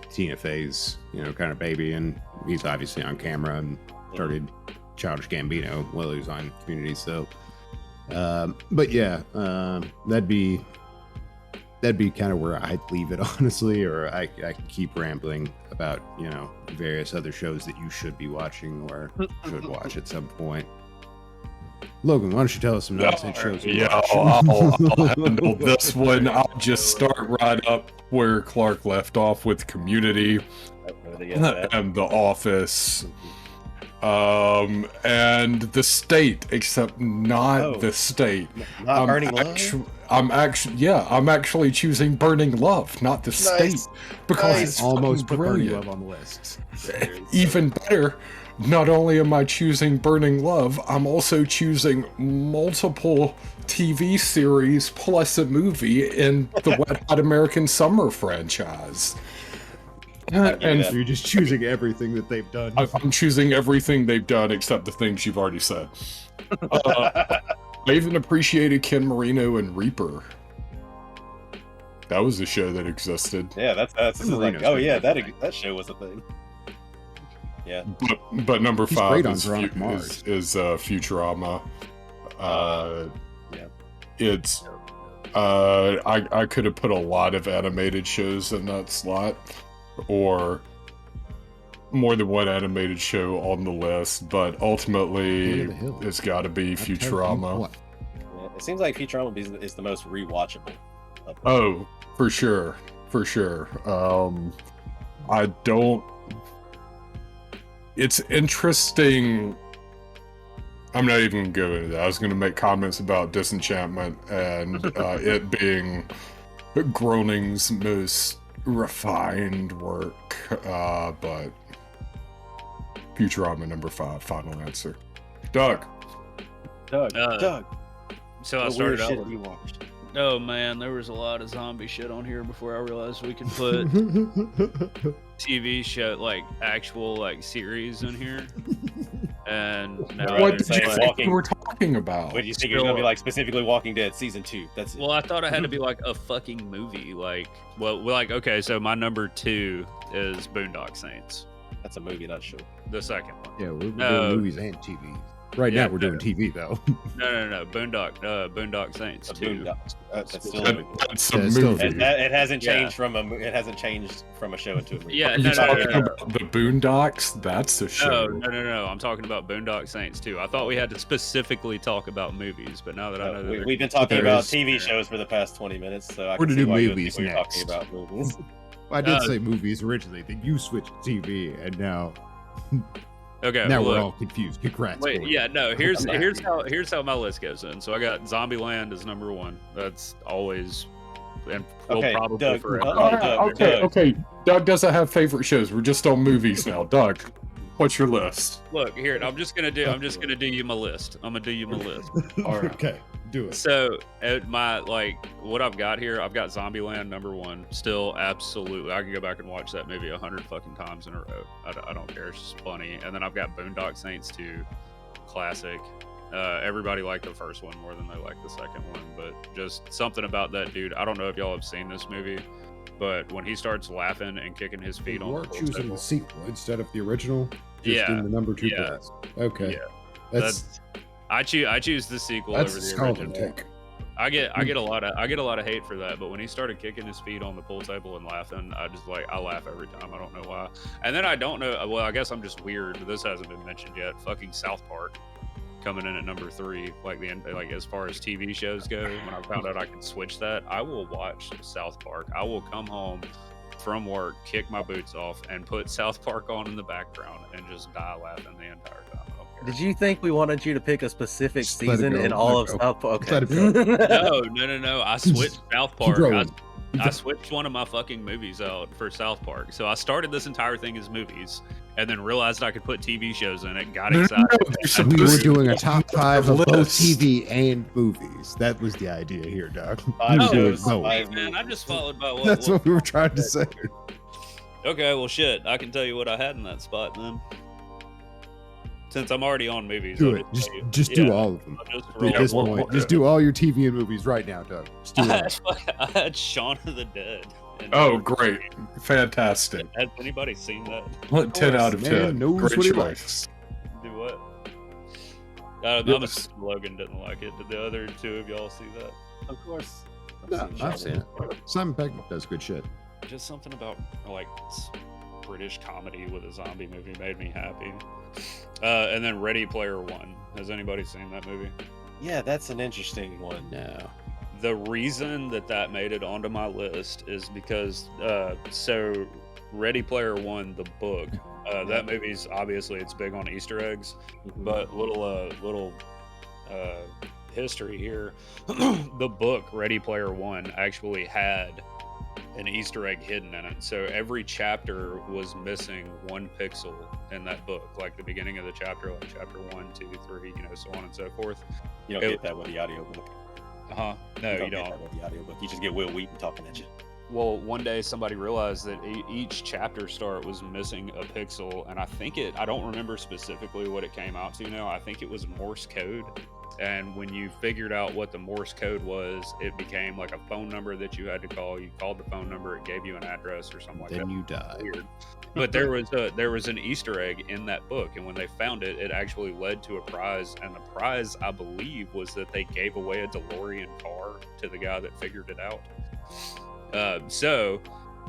Tina Fey's kind of baby, and he's obviously on camera and started Childish Gambino while he was on Community. So, but yeah, that'd be kind of where I'd leave it, honestly, or I could keep rambling about various other shows that you should be watching or should watch at some point. Logan, why don't you tell us some nonsense shows you watch? I'll handle this one. I'll just start right up where Clark left off with Community and The Office. And The State, except not The State. Not Burning Love? I'm actually choosing Burning Love, not The State, because it's almost put Burning brilliant. Love on the list. Even better, not only am I choosing Burning Love, I'm also choosing multiple TV series plus a movie in the Wet Hot American Summer franchise. And you're just choosing everything that they've done. I'm choosing everything they've done except the things you've already said. I even appreciated Ken Marino and Reaper. That was a show that existed. Yeah, that's like, oh yeah, that show was a thing. Yeah. But number He's 5 great on is Veronica Mars. Futurama. Yeah. It's I could have put a lot of animated shows in that slot, or more than one animated show on the list, but ultimately it's got to be Futurama. Yeah, it seems like Futurama is the most rewatchable. Oh, for sure. I don't. It's interesting. I'm not even going to go into that. I was going to make comments about Disenchantment and it being Groening's most refined work, but Futurama number 5, final answer. Doug. So I started out. You watched. Oh man, there was a lot of zombie shit on here before I realized we could put TV show, like actual like series in here. And now What did you think we were talking about? What do you think you're gonna be like, specifically Walking Dead season 2? That's it. Well, I thought it had to be like a fucking movie. Okay, so my number 2 is Boondock Saints. That's a movie, not a show. The second one. Yeah, we're doing movies and TV. Right Yeah, now we're doing TV though. No. Boondock Saints The 2. Boondocks. That's still That- a movie. that's a Yeah, it's still a movie. movie. It hasn't Yeah. changed it hasn't changed from a show into a movie. Yeah, Are no, you no, talking no. about the Boondocks? That's a show. No. I'm talking about Boondock Saints 2. I thought we had to specifically talk about movies, but now that I know that We've been talking There about is- TV shows for the past 20 minutes, so I We're can to see do why you would movies think we were talking next. about movies. I did say movies originally, then you switched to TV, and now okay, now well, we're look, all confused. Congrats. wait, Gordon. yeah, no. Here's I'm here's how my list goes in. So I got Zombieland as number 1. That's always and will Okay, probably Doug, forever. Okay. Doug doesn't have favorite shows. We're just on movies now. Doug, what's your list? Look here, I'm just gonna do you my list. I'm gonna do you my list. All right. Okay, do it. So what I've got here, I've got Zombieland number 1. Still, absolutely, I can go back and watch that movie 100 fucking times in a row. I don't care, it's just funny. And then I've got Boondock Saints 2, classic. Everybody liked the first one more than they liked the second one, but just something about that dude. I don't know if y'all have seen this movie, but when he starts laughing and kicking his feet on You the are pool choosing table, the sequel instead of the original. Just Yeah, in the number 2 yeah, place. Okay. yeah. That's I choose the sequel that's over a the Scotland original. take. I get a lot of hate for that, but when he started kicking his feet on the pool table and laughing, I laugh every time. I don't know why. And then I don't know. Well, I guess I'm just weird. This hasn't been mentioned yet. Fucking South Park coming in at number 3. Like as far as TV shows go, when I found out I could switch that, I will watch South Park. I will come home from work, kick my boots off, and put South Park on in the background and just die laughing the entire time. I don't care. Did you think we wanted you to pick a specific Just let it season go, in let all it of go. South Park? Let Okay. it No. I switched South Park. rolling. I switched one of my fucking movies out for South Park. So I started this entire thing as movies, and then realized I could put TV shows in it. Got excited. We were doing a top 5 of both list. TV and movies. That was the idea here, Doug. Five We were Oh, doing shows, both. five Man, I just followed by what. That's what we were trying to say. Okay, well, shit. I can tell you what I had in that spot then. Since I'm already on movies, Do I'll it. just tell you. Just Yeah, do all of them. I'll just At roll. this well, point, well, just do all your TV and movies right now, Doug. Just do it. I had Shaun of the Dead. in Oh, number great. three. Fantastic. Has anybody seen that? 10 out of man 10. knows Great what he choice. likes. Do what? I'm Yes. assuming Logan didn't like it. Did the other 2 of y'all see that? Of course. No, I've seen it. Simon Pegg does good shit. Just something about like British comedy with a zombie movie made me happy. And then Ready Player One. Has anybody seen that movie? Yeah, that's an interesting one. No. The reason that made it onto my list is because so Ready Player One, the book, that movie's obviously it's big on Easter eggs, but little history here. The book Ready Player One actually had an Easter egg hidden in it. So every chapter was missing 1 pixel in that book, like the beginning of the chapter, like chapter 1, 2, 3, so on and so forth. You don't get that with the audiobook. No, you get don't. that with the audiobook. You just get Will Wheaton talking at you. Well, one day somebody realized that each chapter start was missing a pixel, and I don't remember specifically what it came out to now. I think it was Morse code. And when you figured out what the Morse code was, it became like a phone number that you had to call. You called the phone number, it gave you an address or something like that. Then you die. Weird. But there was an Easter egg in that book, and when they found it, it actually led to a prize. And the prize, I believe, was that they gave away a DeLorean car to the guy that figured it out. So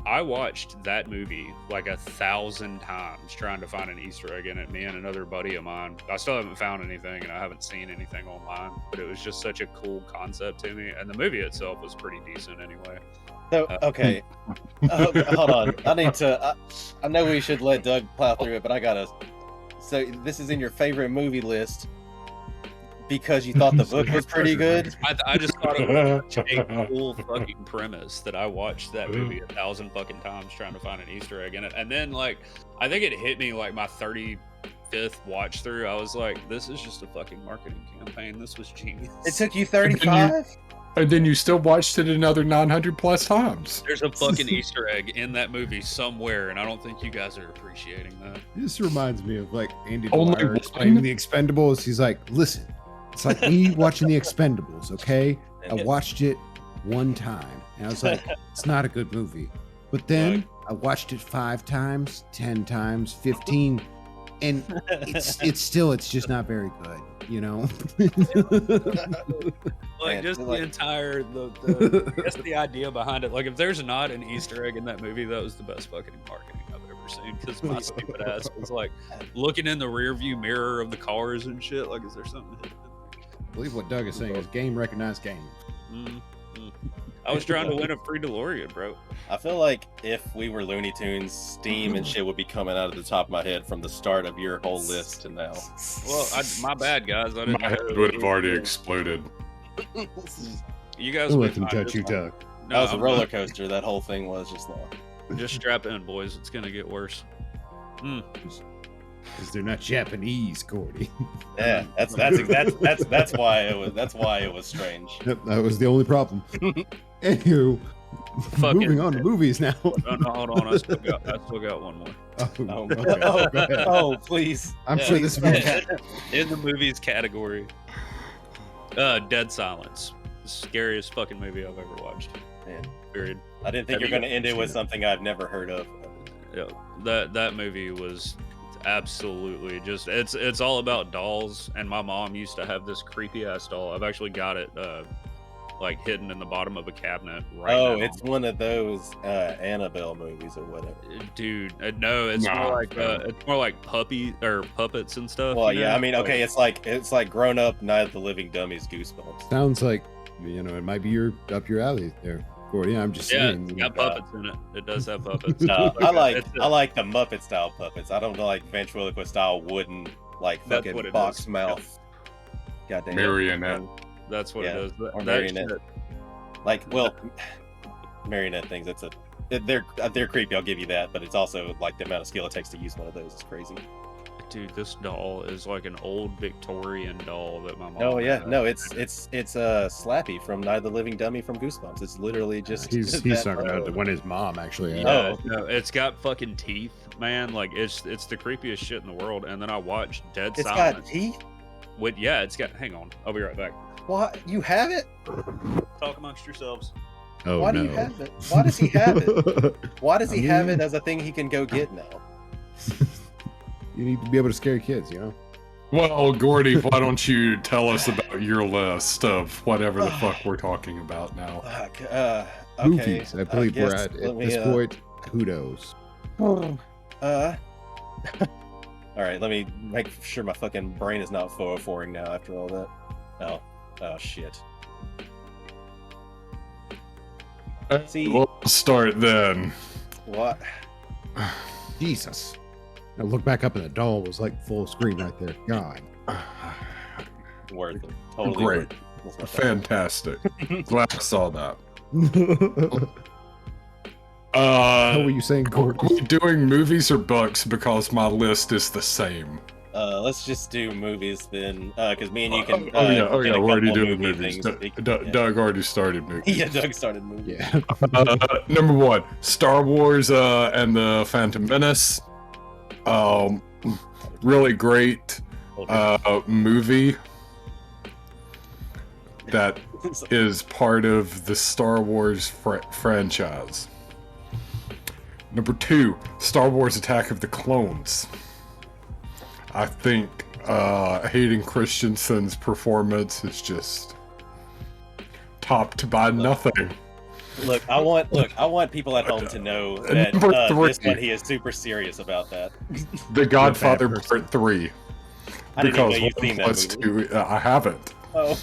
I watched that movie like 1,000 times trying to find an Easter egg in it. Me and another buddy of mine. I still haven't found anything, and I haven't seen anything online. But it was just such a cool concept to me, and the movie itself was pretty decent anyway. So, okay. Hold on. I need to. I know we should let Doug plow through it, but I gotta. So, this is in your favorite movie list because you thought the book was pretty good? I just thought it was such a cool fucking premise that I watched that movie 1,000 fucking times trying to find an Easter egg in it. And then, like, I think it hit me like my 35th watch through. I was like, this is just a fucking marketing campaign. This was genius. It took you 35? And then you still watched it another 900 plus times. There's a fucking Easter egg in that movie somewhere, and I don't think you guys are appreciating that. This reminds me of like Andy Only Dwyer one? explaining the Expendables. He's like, listen, it's like me watching the Expendables, okay? I watched it one time, and I was like, it's not a good movie. But then I watched it 5 times, 10 times, 15, and it's just not very good. you know. Like Man, just the like- entire just the idea behind it. Like if there's not an Easter egg in that movie, that was the best fucking marketing I've ever seen. Because my stupid ass was like looking in the rear view mirror of the cars and shit. Like, is there something hidden? I believe what Doug is saying is game recognized game. I was trying to win a free DeLorean, bro. I feel like if we were Looney Tunes, Steam and shit would be coming out of the top of my head from the start of your whole list to now. Well, my bad, guys. I didn't My head know would have that- already exploded. You guys Don't will let them judge you, Doug. No, That was a I'm roller not. coaster. That whole thing was just Just strap in, boys. It's gonna get worse. Because they're not Japanese, Cordy. yeah. That's why it was strange. Yep, that was the only problem. Anywho, Fucking- moving on to movies now. Oh, no, hold on. I still got one more. Oh, Oh, okay, oh, go ahead. oh, please. I'm sure this will be In the movies category, Dead Silence, the scariest fucking movie I've ever watched. Man. Period. I didn't think Have you were you going to end it with something I've never heard of. Yeah, that movie was absolutely just it's all about dolls, and my mom used to have this creepy ass doll. I've actually got it like hidden in the bottom of a cabinet right Oh, now. it's one of those Annabelle movies or whatever. Dude, no, it's more like puppets and stuff. Well, you yeah, know? I mean, okay, it's like grown up Night of the Living Dummies Goosebumps. Sounds like, it might be up your alley there, Cordy. I'm just Yeah, saying. it's got puppets in it. It does have puppets. No, I It's like the Muppet style puppets. I don't like ventriloquist style wooden like That's fucking what it box is. mouth. Goddamn. Marionette. That's what Yeah, it is. or That marionette. shit- Like, well, marionette things. They're creepy. I'll give you that. But it's also like the amount of skill it takes to use one of those is crazy. Dude, this doll is like an old Victorian doll that my mom. Oh yeah, had. no, it's Slappy from Night of the Living Dummy from Goosebumps. It's literally just He's that talking about photo. when his mom actually had. Yeah, Oh. no, it's got fucking teeth, man. Like it's the creepiest shit in the world. And then I watched Dead It's Silence. got teeth. It's got. Hang on, I'll be right back. What? You have it? Talk amongst yourselves. Oh, Why no. do you have it? Why does he have it? Why does he I have mean- it as a thing he can go get now? You need to be able to scare kids, Well, Gordy, why don't you tell us about your list of whatever the fuck we're talking about now? Okay. Movies. I believe we're guess at let me, this point. Kudos. All right, let me make sure my fucking brain is not 404ing now after all that. Oh shit. See- We'll start then. What? Jesus. I look back up and the doll was like full screen right there. God. Worth it. Totally Great. worth it. Let's not talk- Fantastic. Glad I saw that. How were you saying, Are Cordy? we doing movies or books? Because my list is the same. Let's just do movies then, because me and you can. yeah, get a we're already couple doing movie movies. things. Doug already started movies. Yeah, Doug started movie. Yeah. Number one, Star Wars and the Phantom Menace. Really great movie that is part of the Star Wars franchise. Number two, Star Wars Attack of the Clones. I think Hayden Christensen's performance is just topped by nothing. Look, I want people at home to know that Number three. this one he is super serious about that. The Godfather person. Part 3. I didn't even know Because you've seen that 1 movie. 2, I haven't. Oh.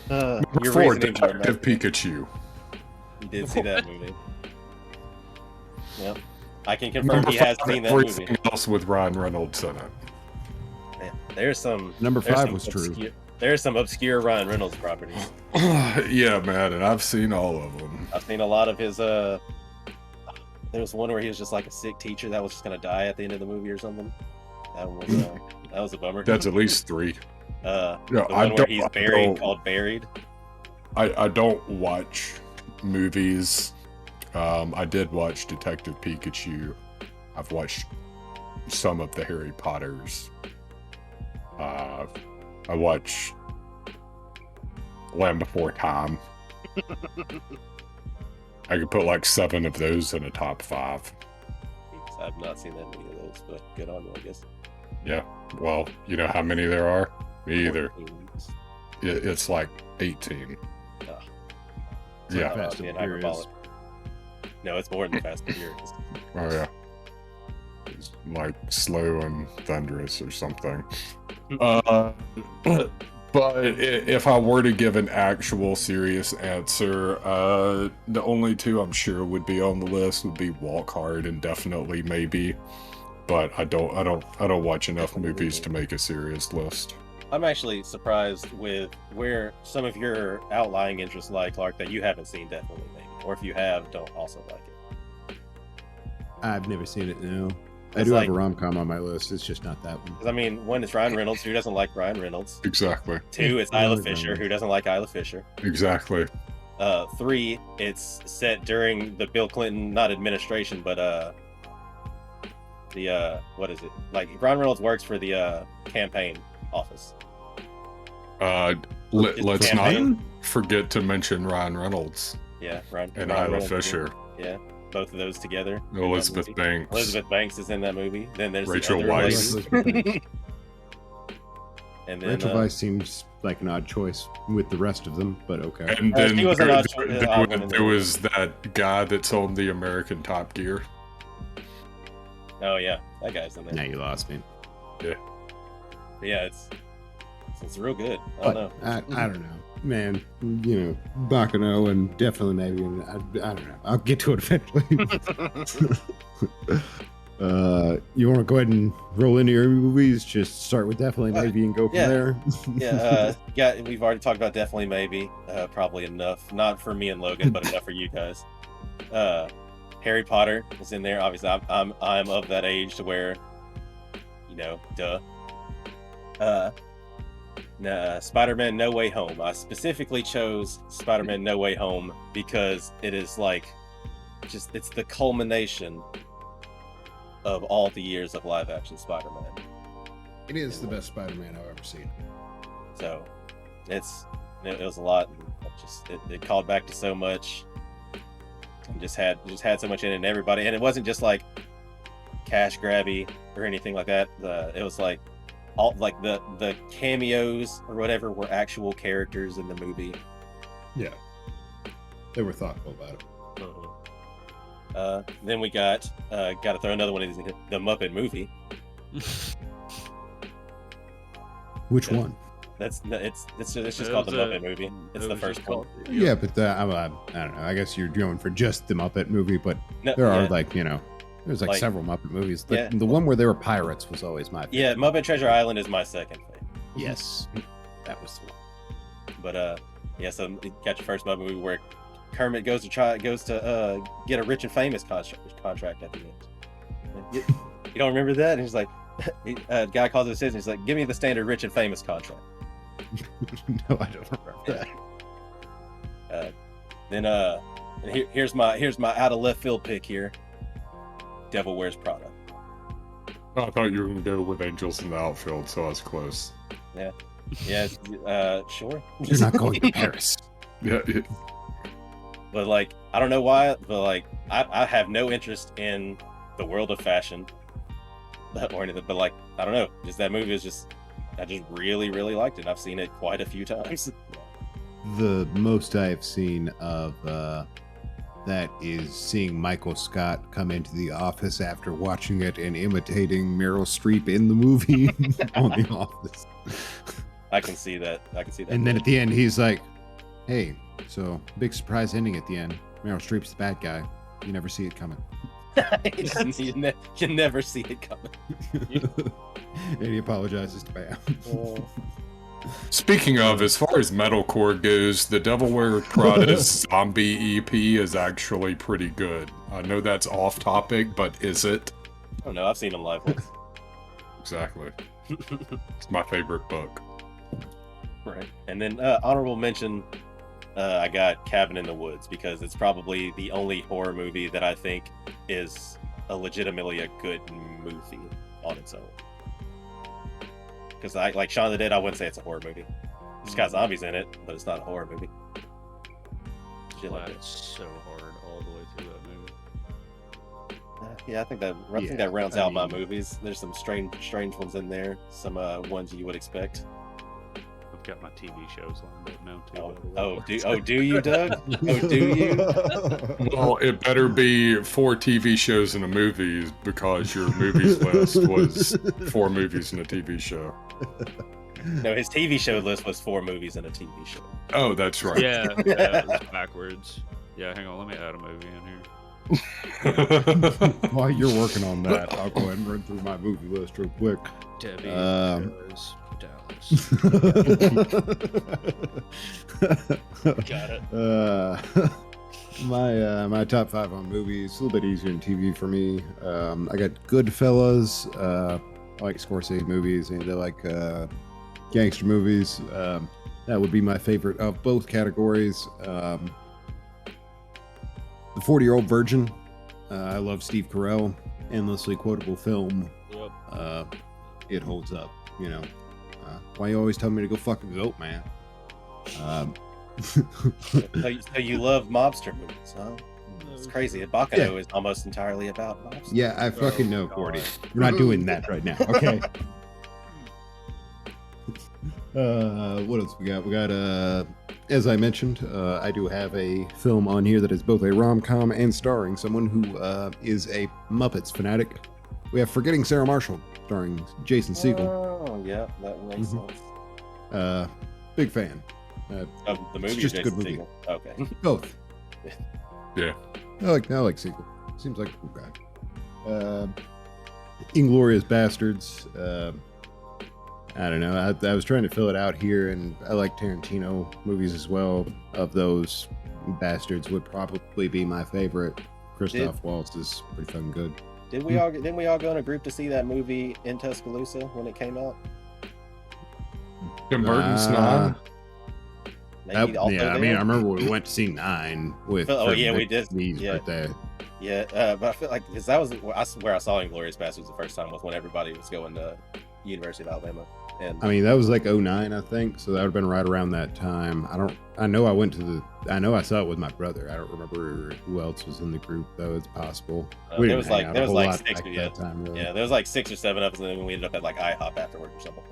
Number Your 4, reasoning for that. Detective Pikachu. You did see that movie. Yep. I can confirm Number he has 5, seen that everything movie. else with Ryan Reynolds in it. Man, there's some. Number there's 5 some was true. There's some obscure Ryan Reynolds properties. Yeah, man, and I've seen all of them. I've seen a lot of his. There was one where he was just like a sick teacher that was just gonna die at the end of the movie or something. That was a bummer. That's at least 3. the Yeah, one where he's buried called Buried. I don't watch movies. I did watch Detective Pikachu. I've watched some of the Harry Potters. I watched Land Before Time. I could put like 7 of those in a top 5. I've not seen that many of those, but good on you, I guess. Yeah. Well, you know how many there are? Me either. 14. It's like 18. Oh. Yeah. Fast and being Furious. hyperbolic. No, it's more than Fast and Furious. Oh yeah. It's like Slow and Thunderous or something. But if I were to give an actual serious answer, the only two I'm sure would be on the list would be Walk Hard and Definitely Maybe. But I don't watch enough movies to make a serious list. I'm actually surprised with where some of your outlying interests lie, Clark, that you haven't seen Definitely Maybe. Or if you have, don't also like it. I've never seen it, no. I It's do like- have a rom-com on my list. It's just not that one. Because, I mean, one, it's Ryan Reynolds. Who doesn't like Ryan Reynolds? Exactly. Two, it's I Isla like Ryan Fisher. Reynolds. Who doesn't like Isla Fisher? Exactly. Three, it's set during the Bill Clinton, not administration, but what is it? Like, Ryan Reynolds works for the campaign office. Let's campaign? not forget to mention Ryan Reynolds Yeah, and Ryan Isla Reynolds, Fisher. Yeah, both of those together. in that Elizabeth movie. Banks. Elizabeth Banks is in that movie. Then there's Rachel the other Weisz. lady. And then Rachel Weisz seems like an odd choice with the rest of them, but okay. And she then was an there, odd there- choice- there odd was- one in there there. was that guy that's on the American Top Gear. oh yeah, that guy's in there. Now you lost me. But yeah, it's real good. I But don't know. I don't know. Man, you know, Bacano and Definitely Maybe, and I don't know. I'll get to it eventually. You want to go ahead and roll into your movies? Just start with Definitely Maybe and go from yeah. there. Yeah, we've already talked about Definitely Maybe. Probably enough. Not for me and Logan, but enough for you guys. Harry Potter is in there. Obviously, I'm of that age to where, you know, duh. Spider-Man No Way Home. I specifically chose Spider-Man No Way Home because it is like, it's the culmination of all the years of live-action Spider-Man. It is the best Spider-Man I've ever seen. So, it was a lot. And it called back to so much. And just had so much in it, and everybody. And it wasn't just like cash grabby or anything like that. It was like all like the cameos or whatever were actual characters in the movie. Yeah. They were thoughtful about it. Then we got to throw another one of these in, the Muppet Movie. Which Yeah. one? It's just It called the was Muppet Movie. It's It the was first just one. called- Yeah, but I don't know. I guess you're going for just the Muppet movie, but No, there are yeah. like, you know, there's like Like- several Muppet movies. Yeah. The one where they were pirates was always my favorite. Yeah, Muppet Treasure Island is my second favorite. Yes. That was the one. But yeah, so you got your first Muppet movie where Kermit goes to get a rich and famous contract at the end. You don't remember that? And he's like, guy calls it his, and he's like, "Give me the standard rich and famous contract." No, I don't remember that. Then and here's my out of left field pick here. Devil Wears Prada. I thought you were going to go with Angels in the Outfield, so I was close. Yes, sure. You're not going to Paris. Yeah, But like, I don't know why, but like, I have no interest in the world of fashion or anything. But like, I don't know, just that movie is just, I just really, really liked it. I've seen it quite a few times. The most I've seen of that is seeing Michael Scott come into the office after watching it and imitating Meryl Streep in the movie on The Office. I can see that. And then at the end, he's like, "Hey, so big surprise ending at the end. Meryl Streep's the bad guy. You never see it coming." you never see it coming. And he apologizes to Bam. Speaking of, as far as metalcore goes, the Devil Wears Prada's Zombie EP is actually pretty good. I know that's off topic, but is it? I don't know. I've seen them live once. Exactly. It's my favorite book. Right. And then honorable mention, I got Cabin in the Woods because it's probably the only horror movie that I think is legitimately a good movie on its own. Because I like Shaun of the Dead, I wouldn't say it's a horror movie. It's got zombies in it, but it's not a horror movie. Shit like Laughed so hard all the way through that movie. that. I think that rounds out my movies. There's some strange ones in there. Some ones you would expect. I've got my TV shows lined up now too. Do you, Doug? Oh, do you? Well, it better be 4 TV shows and a movie because your movies list was 4 movies and a TV show. No, his TV show list was 4 movies and a TV show. Oh, that's right. Yeah, it was backwards. Yeah, hang on, let me add a movie in here. While you're working on that, I'll go ahead and run through my movie list real quick. Debbie Does Dallas. Got it. My top 5 on movies, a little bit easier than TV for me. I got Goodfellas. I like Scorsese movies, and I like gangster movies. That would be my favorite of both categories. The 40-Year-Old Virgin. I love Steve Carell. Endlessly quotable film. Yep. It holds up, you know. Why you always tell me to go fuck a goat, man? So you love mobster movies, huh? It's crazy. Bacano is almost entirely about mobsters. Yeah, I fucking know, Cordy. We're not doing that right now, okay? What else we got? We got, as I mentioned, I do have a film on here that is both a rom-com and starring someone who is a Muppets fanatic. We have Forgetting Sarah Marshall, starring Jason Segel. Oh, yeah, that makes sense. Big fan. Of the movie, it's just a good Jason movie. Segel? Okay. Both. Yeah. I like Segel. Seems like a cool guy. Inglourious Bastards. I don't know. I was trying to fill it out here, and I like Tarantino movies as well. Of those, Bastards would probably be my favorite. Christoph Waltz is pretty fucking good. Didn't we all go in a group to see that movie in Tuscaloosa when it came out? Tim Burton's 9. Maybe also I there? mean, I remember we went to see 9 with. We did. Yeah. Birthday. Yeah, but I feel like because that was where I saw Inglourious Bastards the first time was when everybody was going to University of Alabama. And I mean, that was like 09, I think. So that would have been right around that time. I know I saw it with my brother. I don't remember who else was in the group, though. It's possible. there was like 6 really. Yeah, there was like 6 or 7 of us, and then we ended up at like IHOP afterward or something.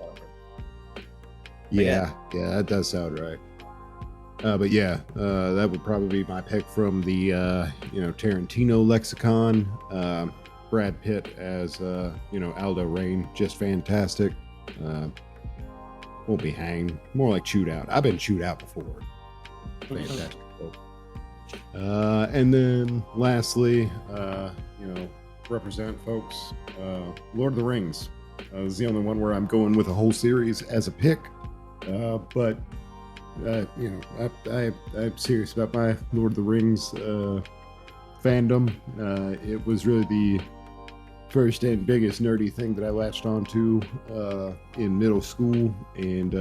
Yeah, that does sound right. But yeah, that would probably be my pick from the Tarantino lexicon. Brad Pitt as Aldo Rain, just fantastic. Won't be hanged, more like chewed out. I've been chewed out before. Fantastic. And then lastly, represent folks. Lord of the Rings is the only one where I'm going with a whole series as a pick. But I'm serious about my Lord of the Rings fandom. It was really the first and biggest nerdy thing that I latched onto in middle school, and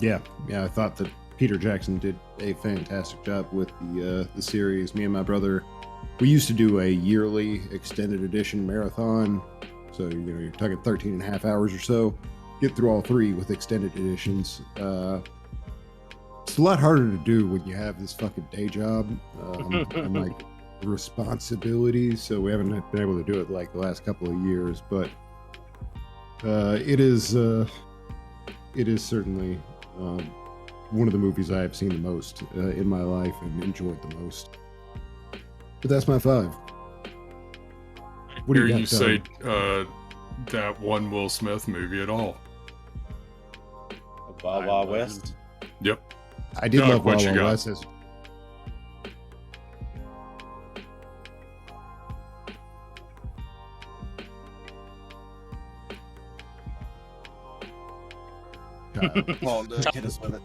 I thought that Peter Jackson did a fantastic job with the series. Me and my brother, we used to do a yearly extended edition marathon, so you're talking 13 and a half hours or so. Get through all 3 with extended editions. It's a lot harder to do when you have this fucking day job and like responsibilities, so we haven't been able to do it like the last couple of years, but it is certainly one of the movies I have seen the most in my life and enjoyed the most. But that's my 5. What do you say that one Will Smith movie at all? Wild Wild West? Yep. I did love what Wild you Wild got? West. Come on, dude, hit us with it.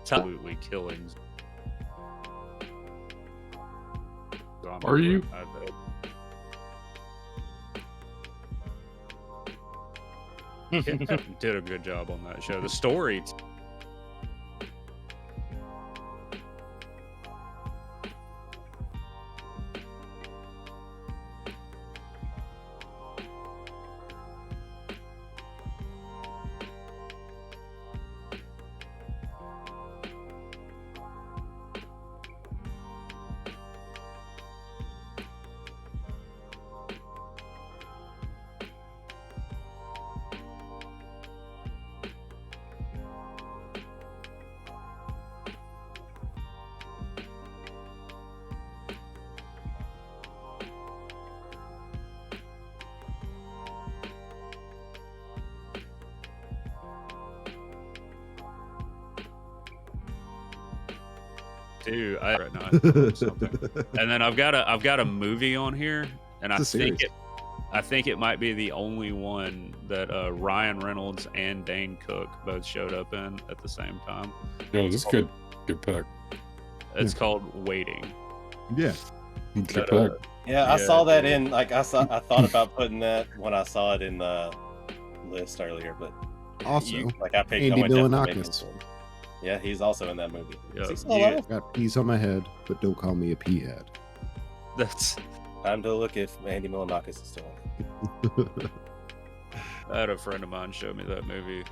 Absolutely killings. Are you? Did a good job on that show. The story. Dude, right now I found something. And then I've got a movie on here, and I It's a think series. I think it might be the only one that Ryan Reynolds and Dane Cook both showed up in at the same time. Yeah, this is good. Good pick. It's called Waiting. Yeah. Good That, pick. Yeah, I Yeah, saw that dude. in like I thought about putting that when I saw it in the list earlier, but Also, like I picked Andy I went definitely Milinakis. making some. Yeah, he's also in that movie. Yeah, Is he still yeah. alive? got peas on my head, but don't call me a pea head. That's Time to look if Andy Milinakis is still on. I had a friend of mine show me that movie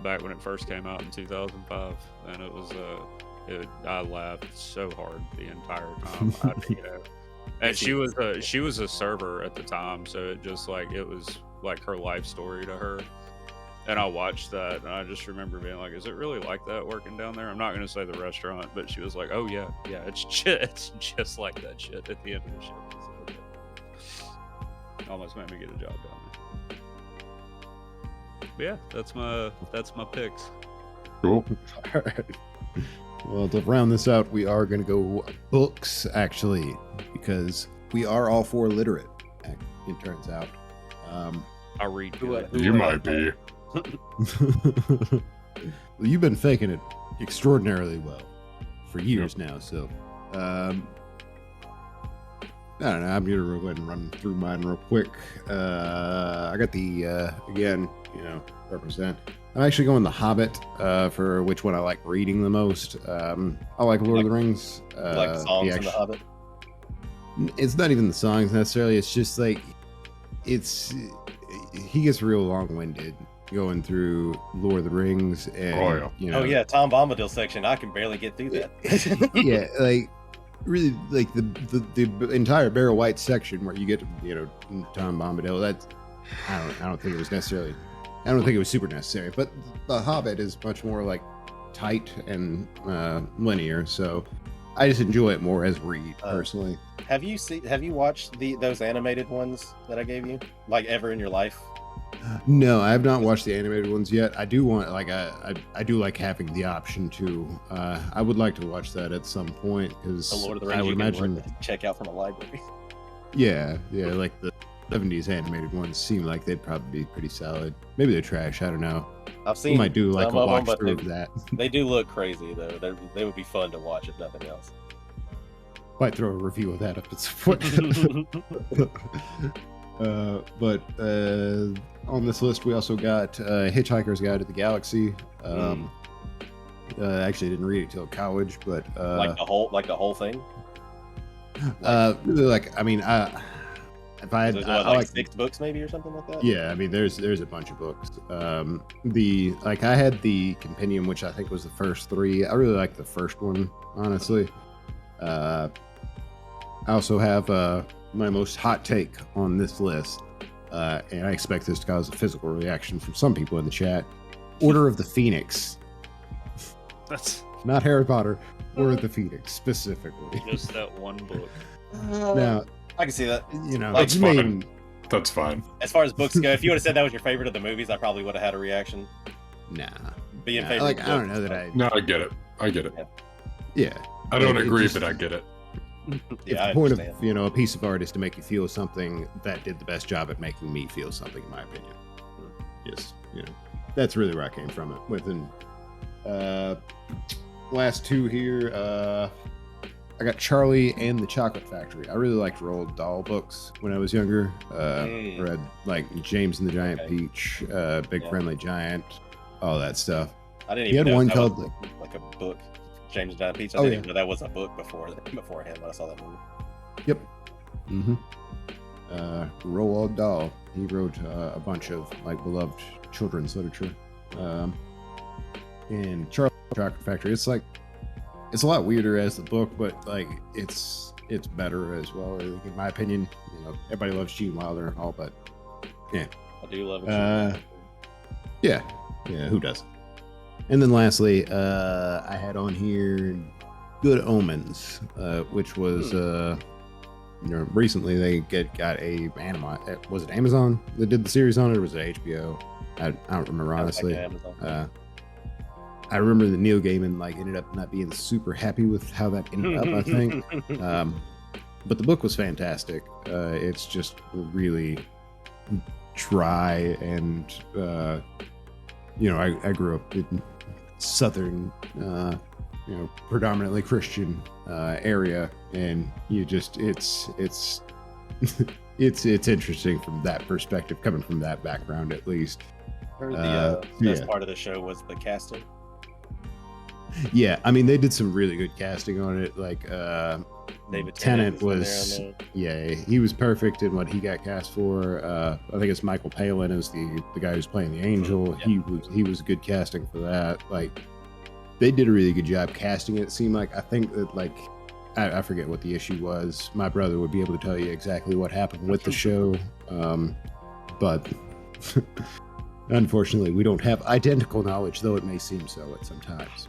back when it first came out in 2005, and it was I laughed so hard the entire time. And she was a server at the time, so it just like it was like her life story to her. And I watched that, and I just remember being like, "Is it really like that working down there?" I'm not going to say the restaurant, but she was like, "Oh yeah, it's just like that shit at the end of the show." So, okay. Almost made me get a job down there. But yeah, that's my picks. Cool. All right. Well, to round this out, we are going to go books, actually, because we are all four literate, it turns out. I read good. You might be. Well, you've been faking it extraordinarily well for years now, so I don't know. I'm gonna go ahead and run through mine real quick. I got the again, represent. I'm actually going The Hobbit for which one I like reading the most. I like Lord of the Rings. Like songs in The Hobbit. It's not even the songs necessarily. It's just like he gets real long-winded going through Lord of the Rings, and Oh yeah, Tom Bombadil section. I can barely get through that. yeah, like really, like the entire Barrow White section where you get Tom Bombadil. That's I don't think it was necessarily. I don't think it was super necessary. But The Hobbit is much more like tight and linear, so I just enjoy it more as read personally. Have you watched those animated ones that I gave you? Like Ever in Your Life? No, I have not watched the animated ones yet. I do want, like, I do like having the option to. I would like to watch that at some point because The Lord of the I Rings would you can imagine. check out from a library. Yeah, like the 70s animated ones seem like they'd probably be pretty solid. Maybe they're trash. I don't know. I've We seen might do like some a of them, watch but through of that. they do look crazy though. They would be fun to watch if nothing else. Might throw a review of that up at some point. But on this list, we also got Hitchhiker's Guide to the Galaxy. Actually, didn't read it till college, but like the whole thing. really, like, I mean, if I had, There's I like like 6 books maybe or something like that. Yeah, I mean, there's a bunch of books. I had the compendium, which I think was the first 3. I really like the first one, honestly. I also have my most hot take on this list, and I expect this to cause a physical reaction from some people in the chat. Order of the Phoenix, That's not Harry Potter. Order of the Phoenix specifically. just that one book. Now, I can see that. That's I fine. mean, That's fine. As far as books go, if you would have said that was your favorite of the movies, I probably would have had a reaction. nah. Being Nah, favorite. like, of I don't books, know that so- I. No, I get it. I get it. Yeah. I don't Like, it agree, just- but I get it. Yeah, I the point understand. of a piece of art is to make you feel something. That did the best job at making me feel something, in my opinion. Just that's really where I came from it. Within last 2 here, I got Charlie and the Chocolate Factory. I really liked Roald Dahl books when I was younger. I read like James and the Giant Peach, Big Friendly Giant, all that stuff. I didn't He even had know one that called was like a book. James John Peach. I Oh, didn't yeah. even know that was a book beforehand when I saw that movie. Yep. Mm-hmm. Roald Dahl. He wrote a bunch of like beloved children's literature. And Charlie and the Chocolate Factory. It's like it's a lot weirder as the book, but like it's better as well. Like, in my opinion, you know, everybody loves Gene Wilder and all, but yeah. I do love it. Yeah, who doesn't? And then lastly, I had on here Good Omens, which was recently they got a anime. Was it Amazon that did the series on it, or was it HBO? I don't remember honestly. I remember that Neil Gaiman like ended up not being super happy with how that ended up. I think, but the book was fantastic. It's just really dry and I grew up in southern predominantly Christian area, and it's it's interesting from that perspective, coming from that background at least. Heard the best part of the show was the casting. Yeah, I mean they did some really good casting on it. Like David Tennant was was, yeah, he was perfect in what he got cast for. I think it's Michael Palin is the guy who's playing the angel. Yeah. He was good casting for that. Like they did a really good job casting it. It seemed like, I think that like I forget what the issue was. My brother would be able to tell you exactly what happened with the show, but unfortunately we don't have identical knowledge, though it may seem so at sometimes.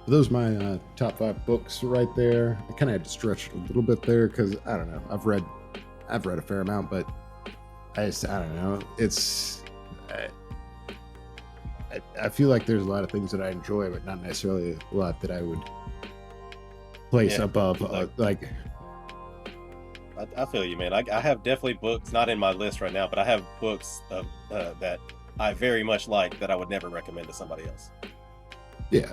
Those are my top 5 books right there. I kind of had to stretch it a little bit there because I don't know. I've read a fair amount, but I don't know. It's I feel like there's a lot of things that I enjoy, but not necessarily a lot that I would place above. Like I feel you, man. I have definitely books not in my list right now, but I have books that I very much like that I would never recommend to somebody else. Yeah.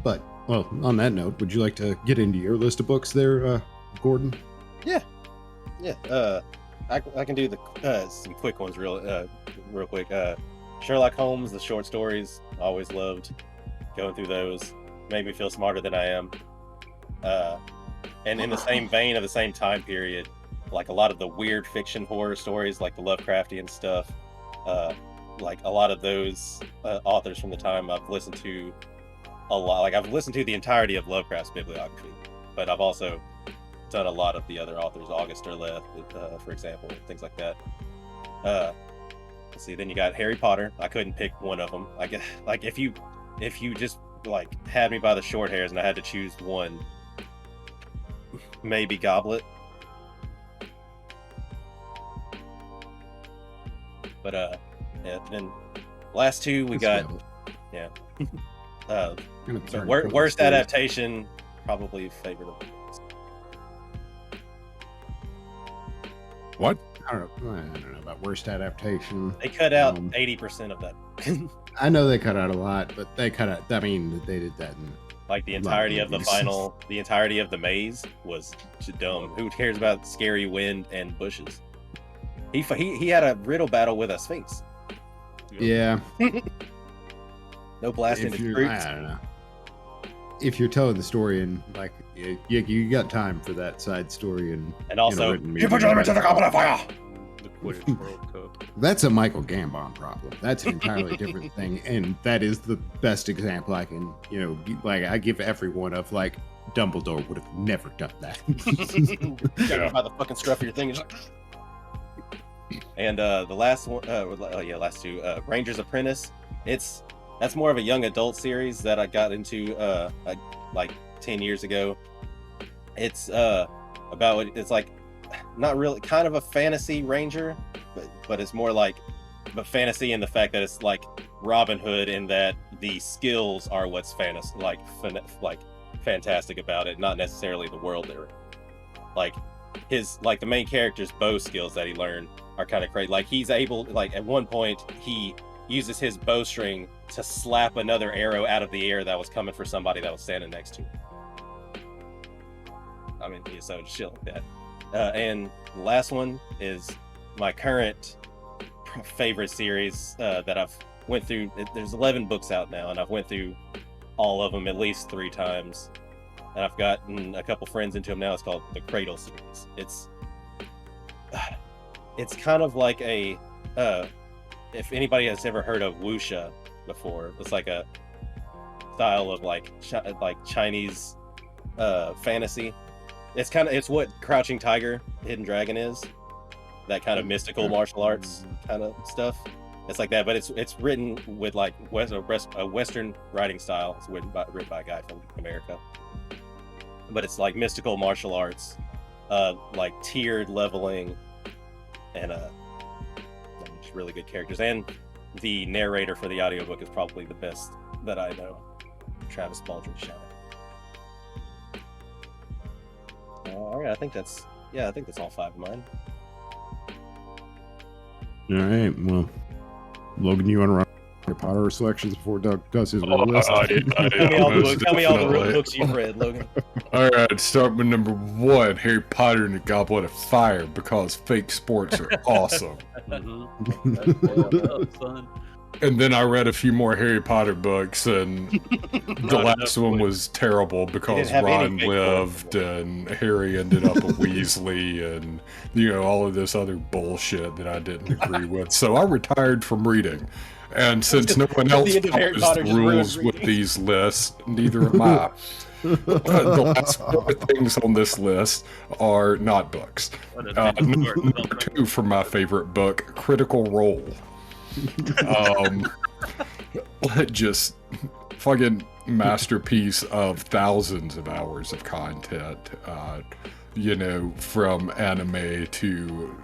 But, well, on that note, would you like to get into your list of books there, Gordon? Yeah. I can do some quick ones real quick. Sherlock Holmes, the short stories, always loved going through those. Made me feel smarter than I am. And in the same vein of the same time period, like a lot of the weird fiction horror stories, like the Lovecraftian stuff, like a lot of those authors from the time I've listened to a lot. Like I've listened to the entirety of Lovecraft's bibliography, but I've also done a lot of the other authors, August Derleth, for example, things like that. Let's see, then you got Harry Potter. I couldn't pick one of them. Like if you just like had me by the short hairs and I had to choose one, maybe Goblet. But then last two we got worst adaptation, probably favorite of What? I don't know about worst adaptation. They cut out 80% of that. I know they cut out a lot, but they cut out. I mean, they did that in like the entirety of the entirety of the maze was dumb. Who cares about scary wind and bushes? He had a riddle battle with a sphinx. Yeah. No blasting his fruits. I don't know. If you're telling the story and like you got time for that side story and also You put your to the goblet of fire. The Quidditch World Cup. That's a Michael Gambon problem. That's an entirely different thing, and that is the best example I can, like I give everyone of like Dumbledore would have never done that. By the fucking scruff of your thing. And the last one, last two, Ranger's Apprentice. That's more of a young adult series that I got into like 10 years ago. It's it's like not really, kind of a fantasy ranger, but it's more like fantasy in the fact that it's like Robin Hood in that the skills are what's fantastic about it, not necessarily the world they're in. Like the main character's bow skills that he learned are kind of crazy. Like he's able, like at one point he uses his bowstring to slap another arrow out of the air that was coming for somebody that was standing next to him. I mean, yeah, so shit like that. And the last one is my current favorite series that I've went through. There's 11 books out now, and I've went through all of them at least 3 times. And I've gotten a couple friends into them now. It's called the Cradle Series. It's kind of like a if anybody has ever heard of wuxia before, it's like a style of like Chinese fantasy. It's what Crouching Tiger, Hidden Dragon is. That kind of mystical martial arts kind of stuff. It's like that, but it's written with like a Western writing style. It's written by a guy from America. But it's like mystical martial arts, like tiered leveling, and just really good characters. And the narrator for the audiobook is probably the best that I know, Travis Baldridge. Shout out. All right, I think that's all 5 of mine. All right. Well, Logan, you want to run your Potter selections before Doug does his list? I did. Tell me all the books you've read, Logan. All right, start with number 1, Harry Potter and the Goblet of Fire, because fake sports are awesome. Fun. And then I read a few more Harry Potter books, and the last one was terrible because Ron lived and Harry ended up a Weasley and, all of this other bullshit that I didn't agree with. So I retired from reading. And since no one else follows the rules with these lists, neither am I. The last 4 things on this list are not books. Number 2 for my favorite book, Critical Role. Just fucking masterpiece of thousands of hours of content, from anime to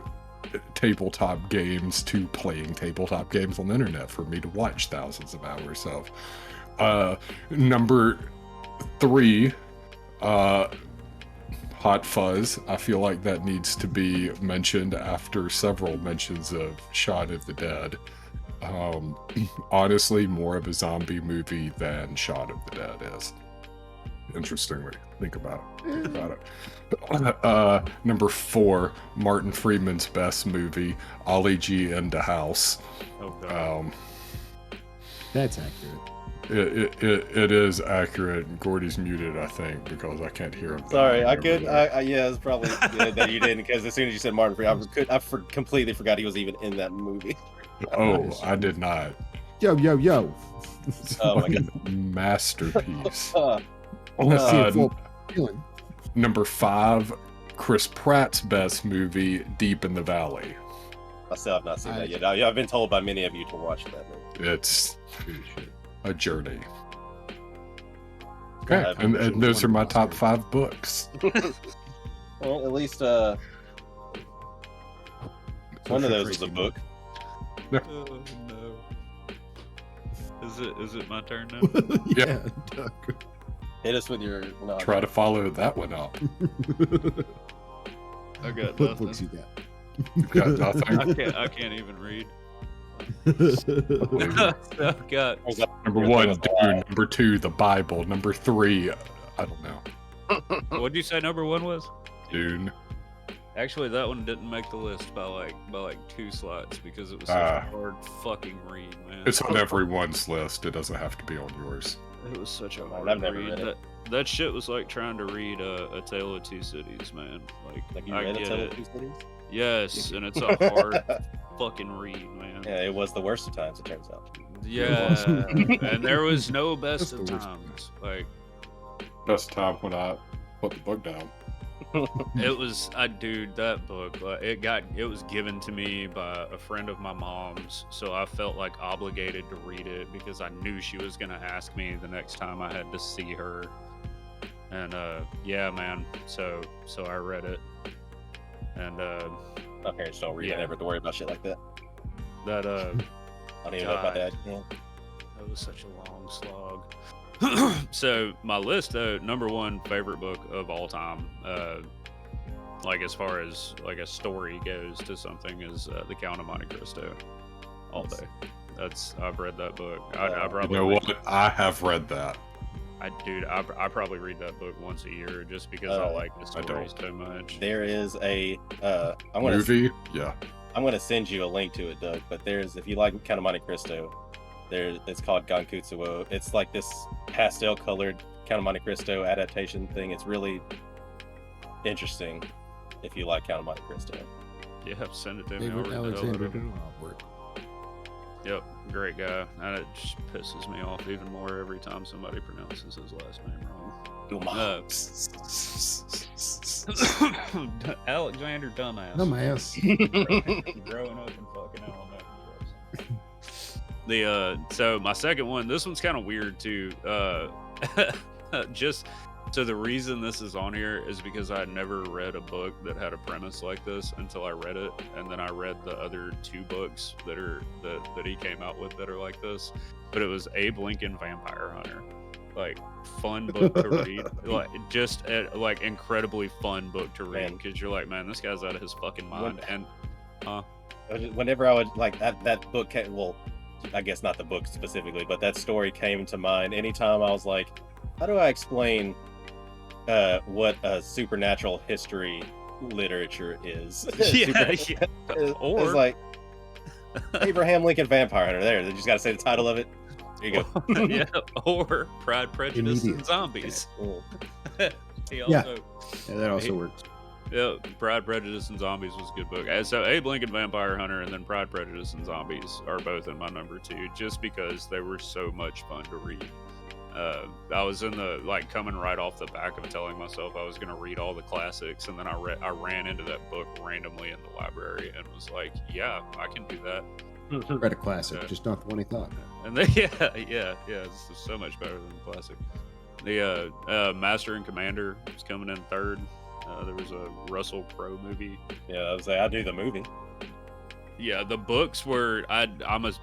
tabletop games to playing tabletop games on the internet for me to watch thousands of hours of. Number 3, Hot Fuzz. I feel like that needs to be mentioned after several mentions of Shaun of the Dead. Honestly, more of a zombie movie than Shaun of the Dead is. Interestingly, think about it. Number 4, Martin Freeman's best movie, Ollie G in the House. Oh, God. That's accurate. It is accurate. Gordy's muted, I think, because I can't hear him. Sorry, I could. Yeah, it's probably good that you didn't, because as soon as you said Martin Freeman, completely forgot he was even in that movie. Oh, I did not. Yo. Oh my God. Masterpiece. Let's see a full feeling. Number 5, Chris Pratt's best movie, Deep in the Valley. I still have not seen that yet. I've been told by many of you to watch that movie. It's a journey. Okay, and those are my top 5 books. Well, at least one of those is a book. Oh no. Is it my turn now? Yeah. Doug. Hit us with your nod. Try to follow that one up. I got What books nothing. you got? Got nothing. I can't even read. Number I've got 1, Dune. Number 2, the Bible. Number 3, I don't know. What'd you say number 1 was? Dune. Actually, that one didn't make the list by like 2 slots because it was such a hard fucking read, man. It's on everyone's list. It doesn't have to be on yours. It was such a I've hard never read. read it. That shit was like trying to read A Tale of Two Cities, man. Like you I read get A Tale it. of Two Cities? Yes, and it's a hard fucking read, man. Yeah, it was the worst of times, it turns out. Yeah, and there was no best That's of the worst. times. Like Best time when I put the book down. it was, dude, that book. It was given to me by a friend of my mom's, so I felt like obligated to read it because I knew she was gonna ask me the next time I had to see her. And yeah, man. So I read it, and My parents don't read. I never have to worry about shit like that. that I don't even know if my dad can. That was such a long slog. So my list, though, number 1 favorite book of all time, like as far as like a story goes to something, is The Count of Monte Cristo. All day. I've read that book. I You probably know what? I have read that. I probably read that book once a year just because I like the stories so much. There is a Movie? Yeah. I'm gonna send you a link to it, Doug. But if you like Count of Monte Cristo, it's called Gankutsuwo. It's like this pastel-colored Count of Monte Cristo adaptation thing. It's really interesting if you like Count of Monte Cristo. Yeah, send it to me. Favorite I'll read the hell out Alexander of it. Robert. Yep, great guy. And it just pisses me off even more every time somebody pronounces his last name wrong. Alexander Dumbass. Dumbass. Growing up in fucking elementary. So my second one, this one's kind of weird too. Just so the reason this is on here is because I had never read a book that had a premise like this until I read it, and then I read the other two books that he came out with that are like this. But it was Abe Lincoln Vampire Hunter. Like fun book to read, like just like incredibly fun book to read because you're like, man, this guy's out of his fucking mind. And whenever I would like that book came, well, I guess not the book specifically, but that story came to mind anytime I was like, how do I explain what a supernatural history literature is? Or it's like Abraham Lincoln Vampire Hunter. There, you just got to say the title of it. There you go. Yeah, or Pride, Prejudice, and Zombies. Yeah, that also works. Yeah, Pride, Prejudice, and Zombies was a good book. So Abe Lincoln Vampire Hunter and then Pride, Prejudice, and Zombies are both in my number 2, just because they were so much fun to read. I was in the coming right off the back of telling myself I was going to read all the classics, and then I ran into that book randomly in the library and was like, yeah, I can do that. Read a classic, just not the one he thought. And then, yeah, this is so much better than the classic. The Master and Commander is coming in 3rd. There was a Russell Crowe movie. Yeah, I was like, I do the movie. Yeah, the books were I'm a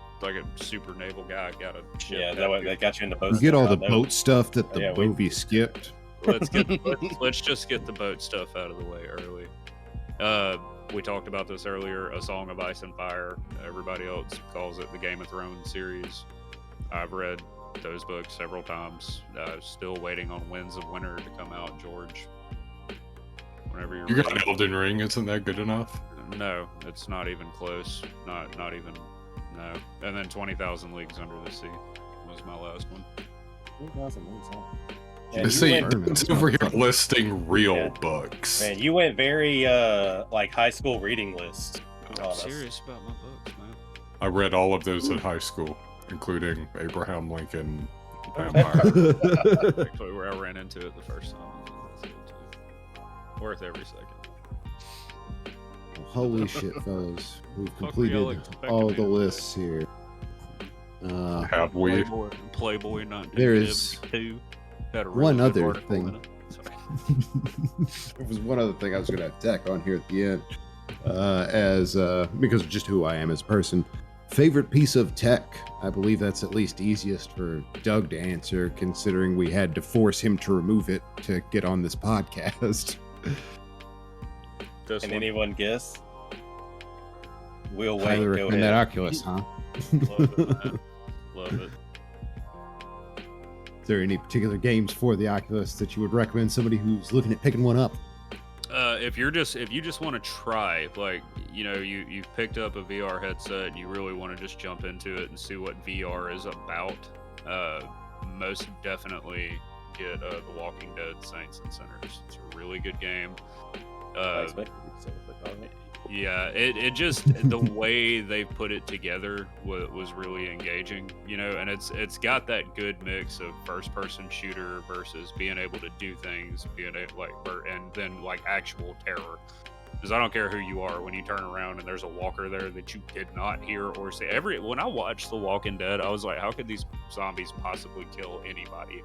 super naval guy. I got a ship. Yeah, that way they got you into boats. You get all the boat stuff that the movie skipped. Let's just get the boat stuff out of the way early. We talked about this earlier. A Song of Ice and Fire. Everybody else calls it the Game of Thrones series. I've read those books several times. Still waiting on Winds of Winter to come out, George. Whenever you're You ready. got Elden Ring, isn't that good enough? No, it's not even close. Not even. No. And then 20,000 Leagues Under the Sea was my last one. 2000 Leagues, huh? You see, it's over here listing real books. Man, you went very high school reading list. I'm serious about my books, man. I read all of those in high school, including Abraham Lincoln Vampire. Actually, where I ran into it the first time. That's good too. Worth every second. Holy shit, fellas. We've Fuck were y'all completed expecting all me the to lists here. Have we? Playboy 1972. There is Had a one really good other article in thing. it. Sorry. There was one other thing I was going to tack on here at the end, because of just who I am as a person. Favorite piece of tech? I believe that's at least easiest for Doug to answer, considering we had to force him to remove it to get on this podcast. Can anyone guess? We'll wait. Highly Go recommend that ahead. Oculus, huh? Love it, man. Love it. Is there any particular games for the Oculus that you would recommend somebody who's looking at picking one up? If you just want to try, you've picked up a VR headset and you really want to just jump into it and see what VR is about, most definitely get The Walking Dead Saints and Sinners. It's a really good game. Yeah, it just the way they put it together was really engaging, and it's got that good mix of first-person shooter versus being able to do things, and then actual terror. Because I don't care who you are, when you turn around and there's a walker there that you did not hear or see. When I watched The Walking Dead, I was like, how could these zombies possibly kill anybody?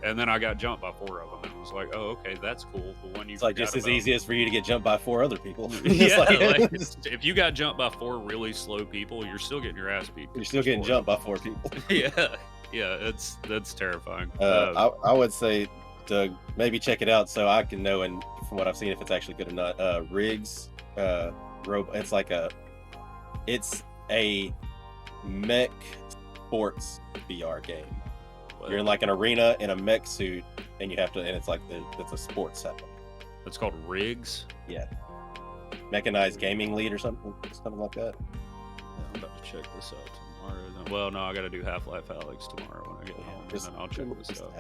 And then I got jumped by 4 of them, and was like, oh, okay, that's cool. The one you It's like just as easy as for you to get jumped by 4 other people. Yeah, if you got jumped by 4 really slow people, you're still getting your ass beat. You're still getting jumped by 4 people. yeah, that's terrifying. I would say, Doug, maybe check it out so I can know, and from what I've seen, if it's actually good or not. Riggs, it's a mech sports VR game. You're in like an arena in a mech suit, and you have to, and it's like it's a sports setting. It's called Rigs. Yeah, mechanized gaming lead or something like that. I'm about to check this out tomorrow. Then. Well, no, I got to do Half-Life Alyx tomorrow when I get home, and then I'll check this out.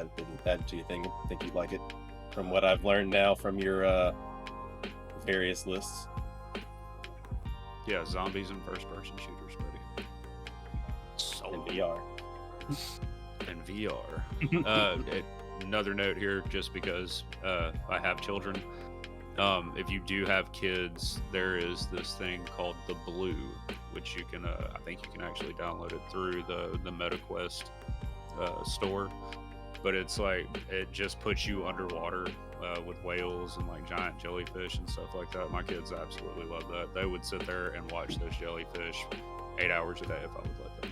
Add to your thing. Think you'd like it? From what I've learned now from your various lists. Yeah, zombies and first-person shooters, buddy. So In VR. In VR. Another note here, just because I have children. If you do have kids, there is this thing called the Blue, which you can, I think you can actually download it through the MetaQuest store. But it's like, it just puts you underwater with whales and like giant jellyfish and stuff like that. My kids absolutely love that. They would sit there and watch those jellyfish 8 hours a day if I would let them.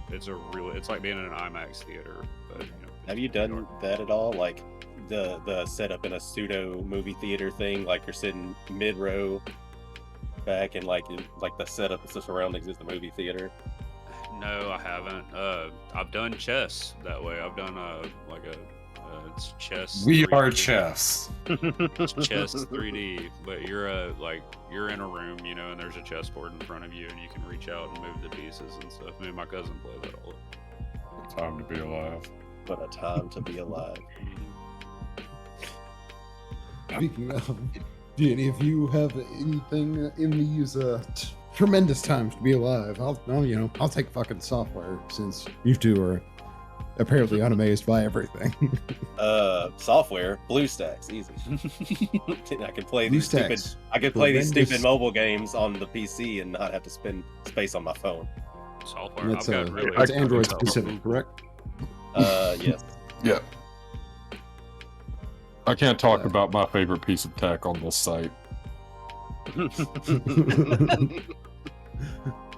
It's like being in an IMAX theater. But you know, have you done that at all? Like the setup in a pseudo movie theater thing, like you're sitting mid row back and like the setup, the surroundings is the movie theater. No, I haven't. I've done chess that way. I've done it's chess. We 3D. are chess. It's chess 3D, but you're in a room, you know, and there's a chessboard in front of you, and you can reach out and move the pieces and stuff. Me and my cousin play that all. Time to be alive. What a time to be alive. Speaking of, do any of you have anything in these tremendous times to be alive? I'll take fucking software, since you two are apparently unamazed by everything. Software, BlueStacks, easy. I can play these BlueStacks. these stupid mobile games on the PC and not have to spend space on my phone. Software. That's, I've got really it's Android specific, correct? Yes. Yeah. I can't talk about my favorite piece of tech on this site.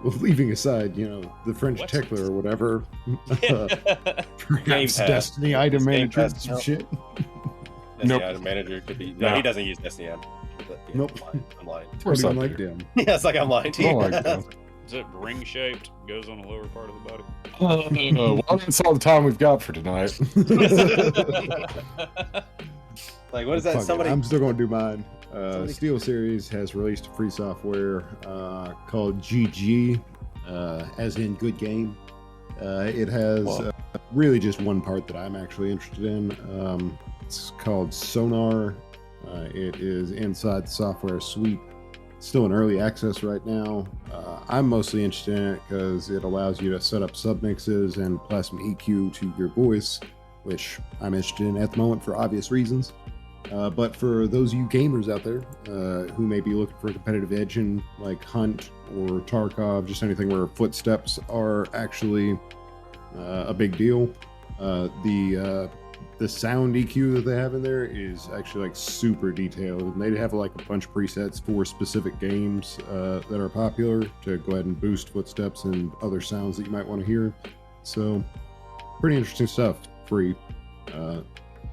Well, leaving aside, the French What? tickler or whatever, Game perhaps Pass. Destiny item Game manager Pass some count? shit. Destiny Nope. Item Manager could be. No, No. he doesn't use Destiny. Nope. I'm lying. Of course Pretty I unlike do. them. Yeah, it's like I'm lying to you. Oh my god. Is it ring shaped? Goes on the lower part of the body. Well, that's all the time we've got for tonight. Like, what is that? Fuck it, Somebody. I'm still going to do mine. Somebody- Steel Series has released free software called GG, as in good game. It has Whoa. really just one part that I'm actually interested in. It's called Sonar. It is inside the software suite. Still in early access right now. I'm mostly interested in it because it allows you to set up submixes and apply some EQ to your voice, which I'm interested in at the moment for obvious reasons. But for those of you gamers out there who may be looking for a competitive edge in like Hunt or Tarkov, just anything where footsteps are actually a big deal, the sound EQ that they have in there is actually like super detailed, and they have like a bunch of presets for specific games that are popular to go ahead and boost footsteps and other sounds that you might want to hear. So pretty interesting stuff. Free.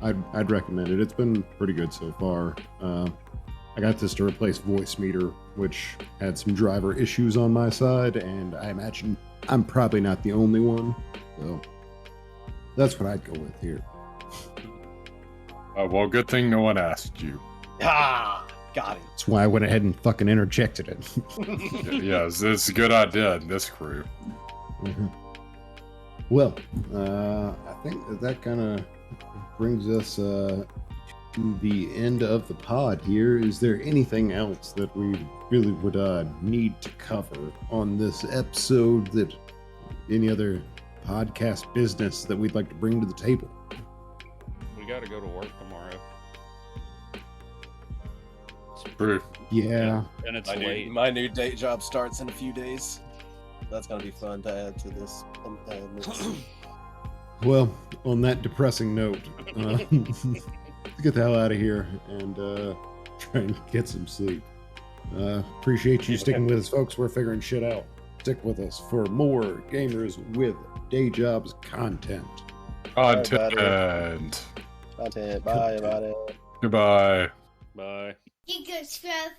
I'd recommend it. It's been pretty good so far. I got this to replace Voice Meter, which had some driver issues on my side, and I imagine I'm probably not the only one. So that's what I'd go with here. Well, good thing no one asked you. Ah, got it. That's why I went ahead and fucking interjected it. Yeah, it's a good idea in this crew. Mhm. Well, I think that kind of brings us to the end of the pod here. Is there anything else that we really would need to cover on this episode? That any other podcast business that we'd like to bring to the table? We got to go to work tomorrow. True. Yeah. And it's My late. my new day job starts in a few days. That's gonna be fun to add to this. Well, on that depressing note, let's get the hell out of here and try and get some sleep. Appreciate you sticking with us, folks. We're figuring shit out. Stick with us for more Gamers with Day Jobs content. Content. Content. Bye, everybody. Goodbye. Bye. You go, Scrub.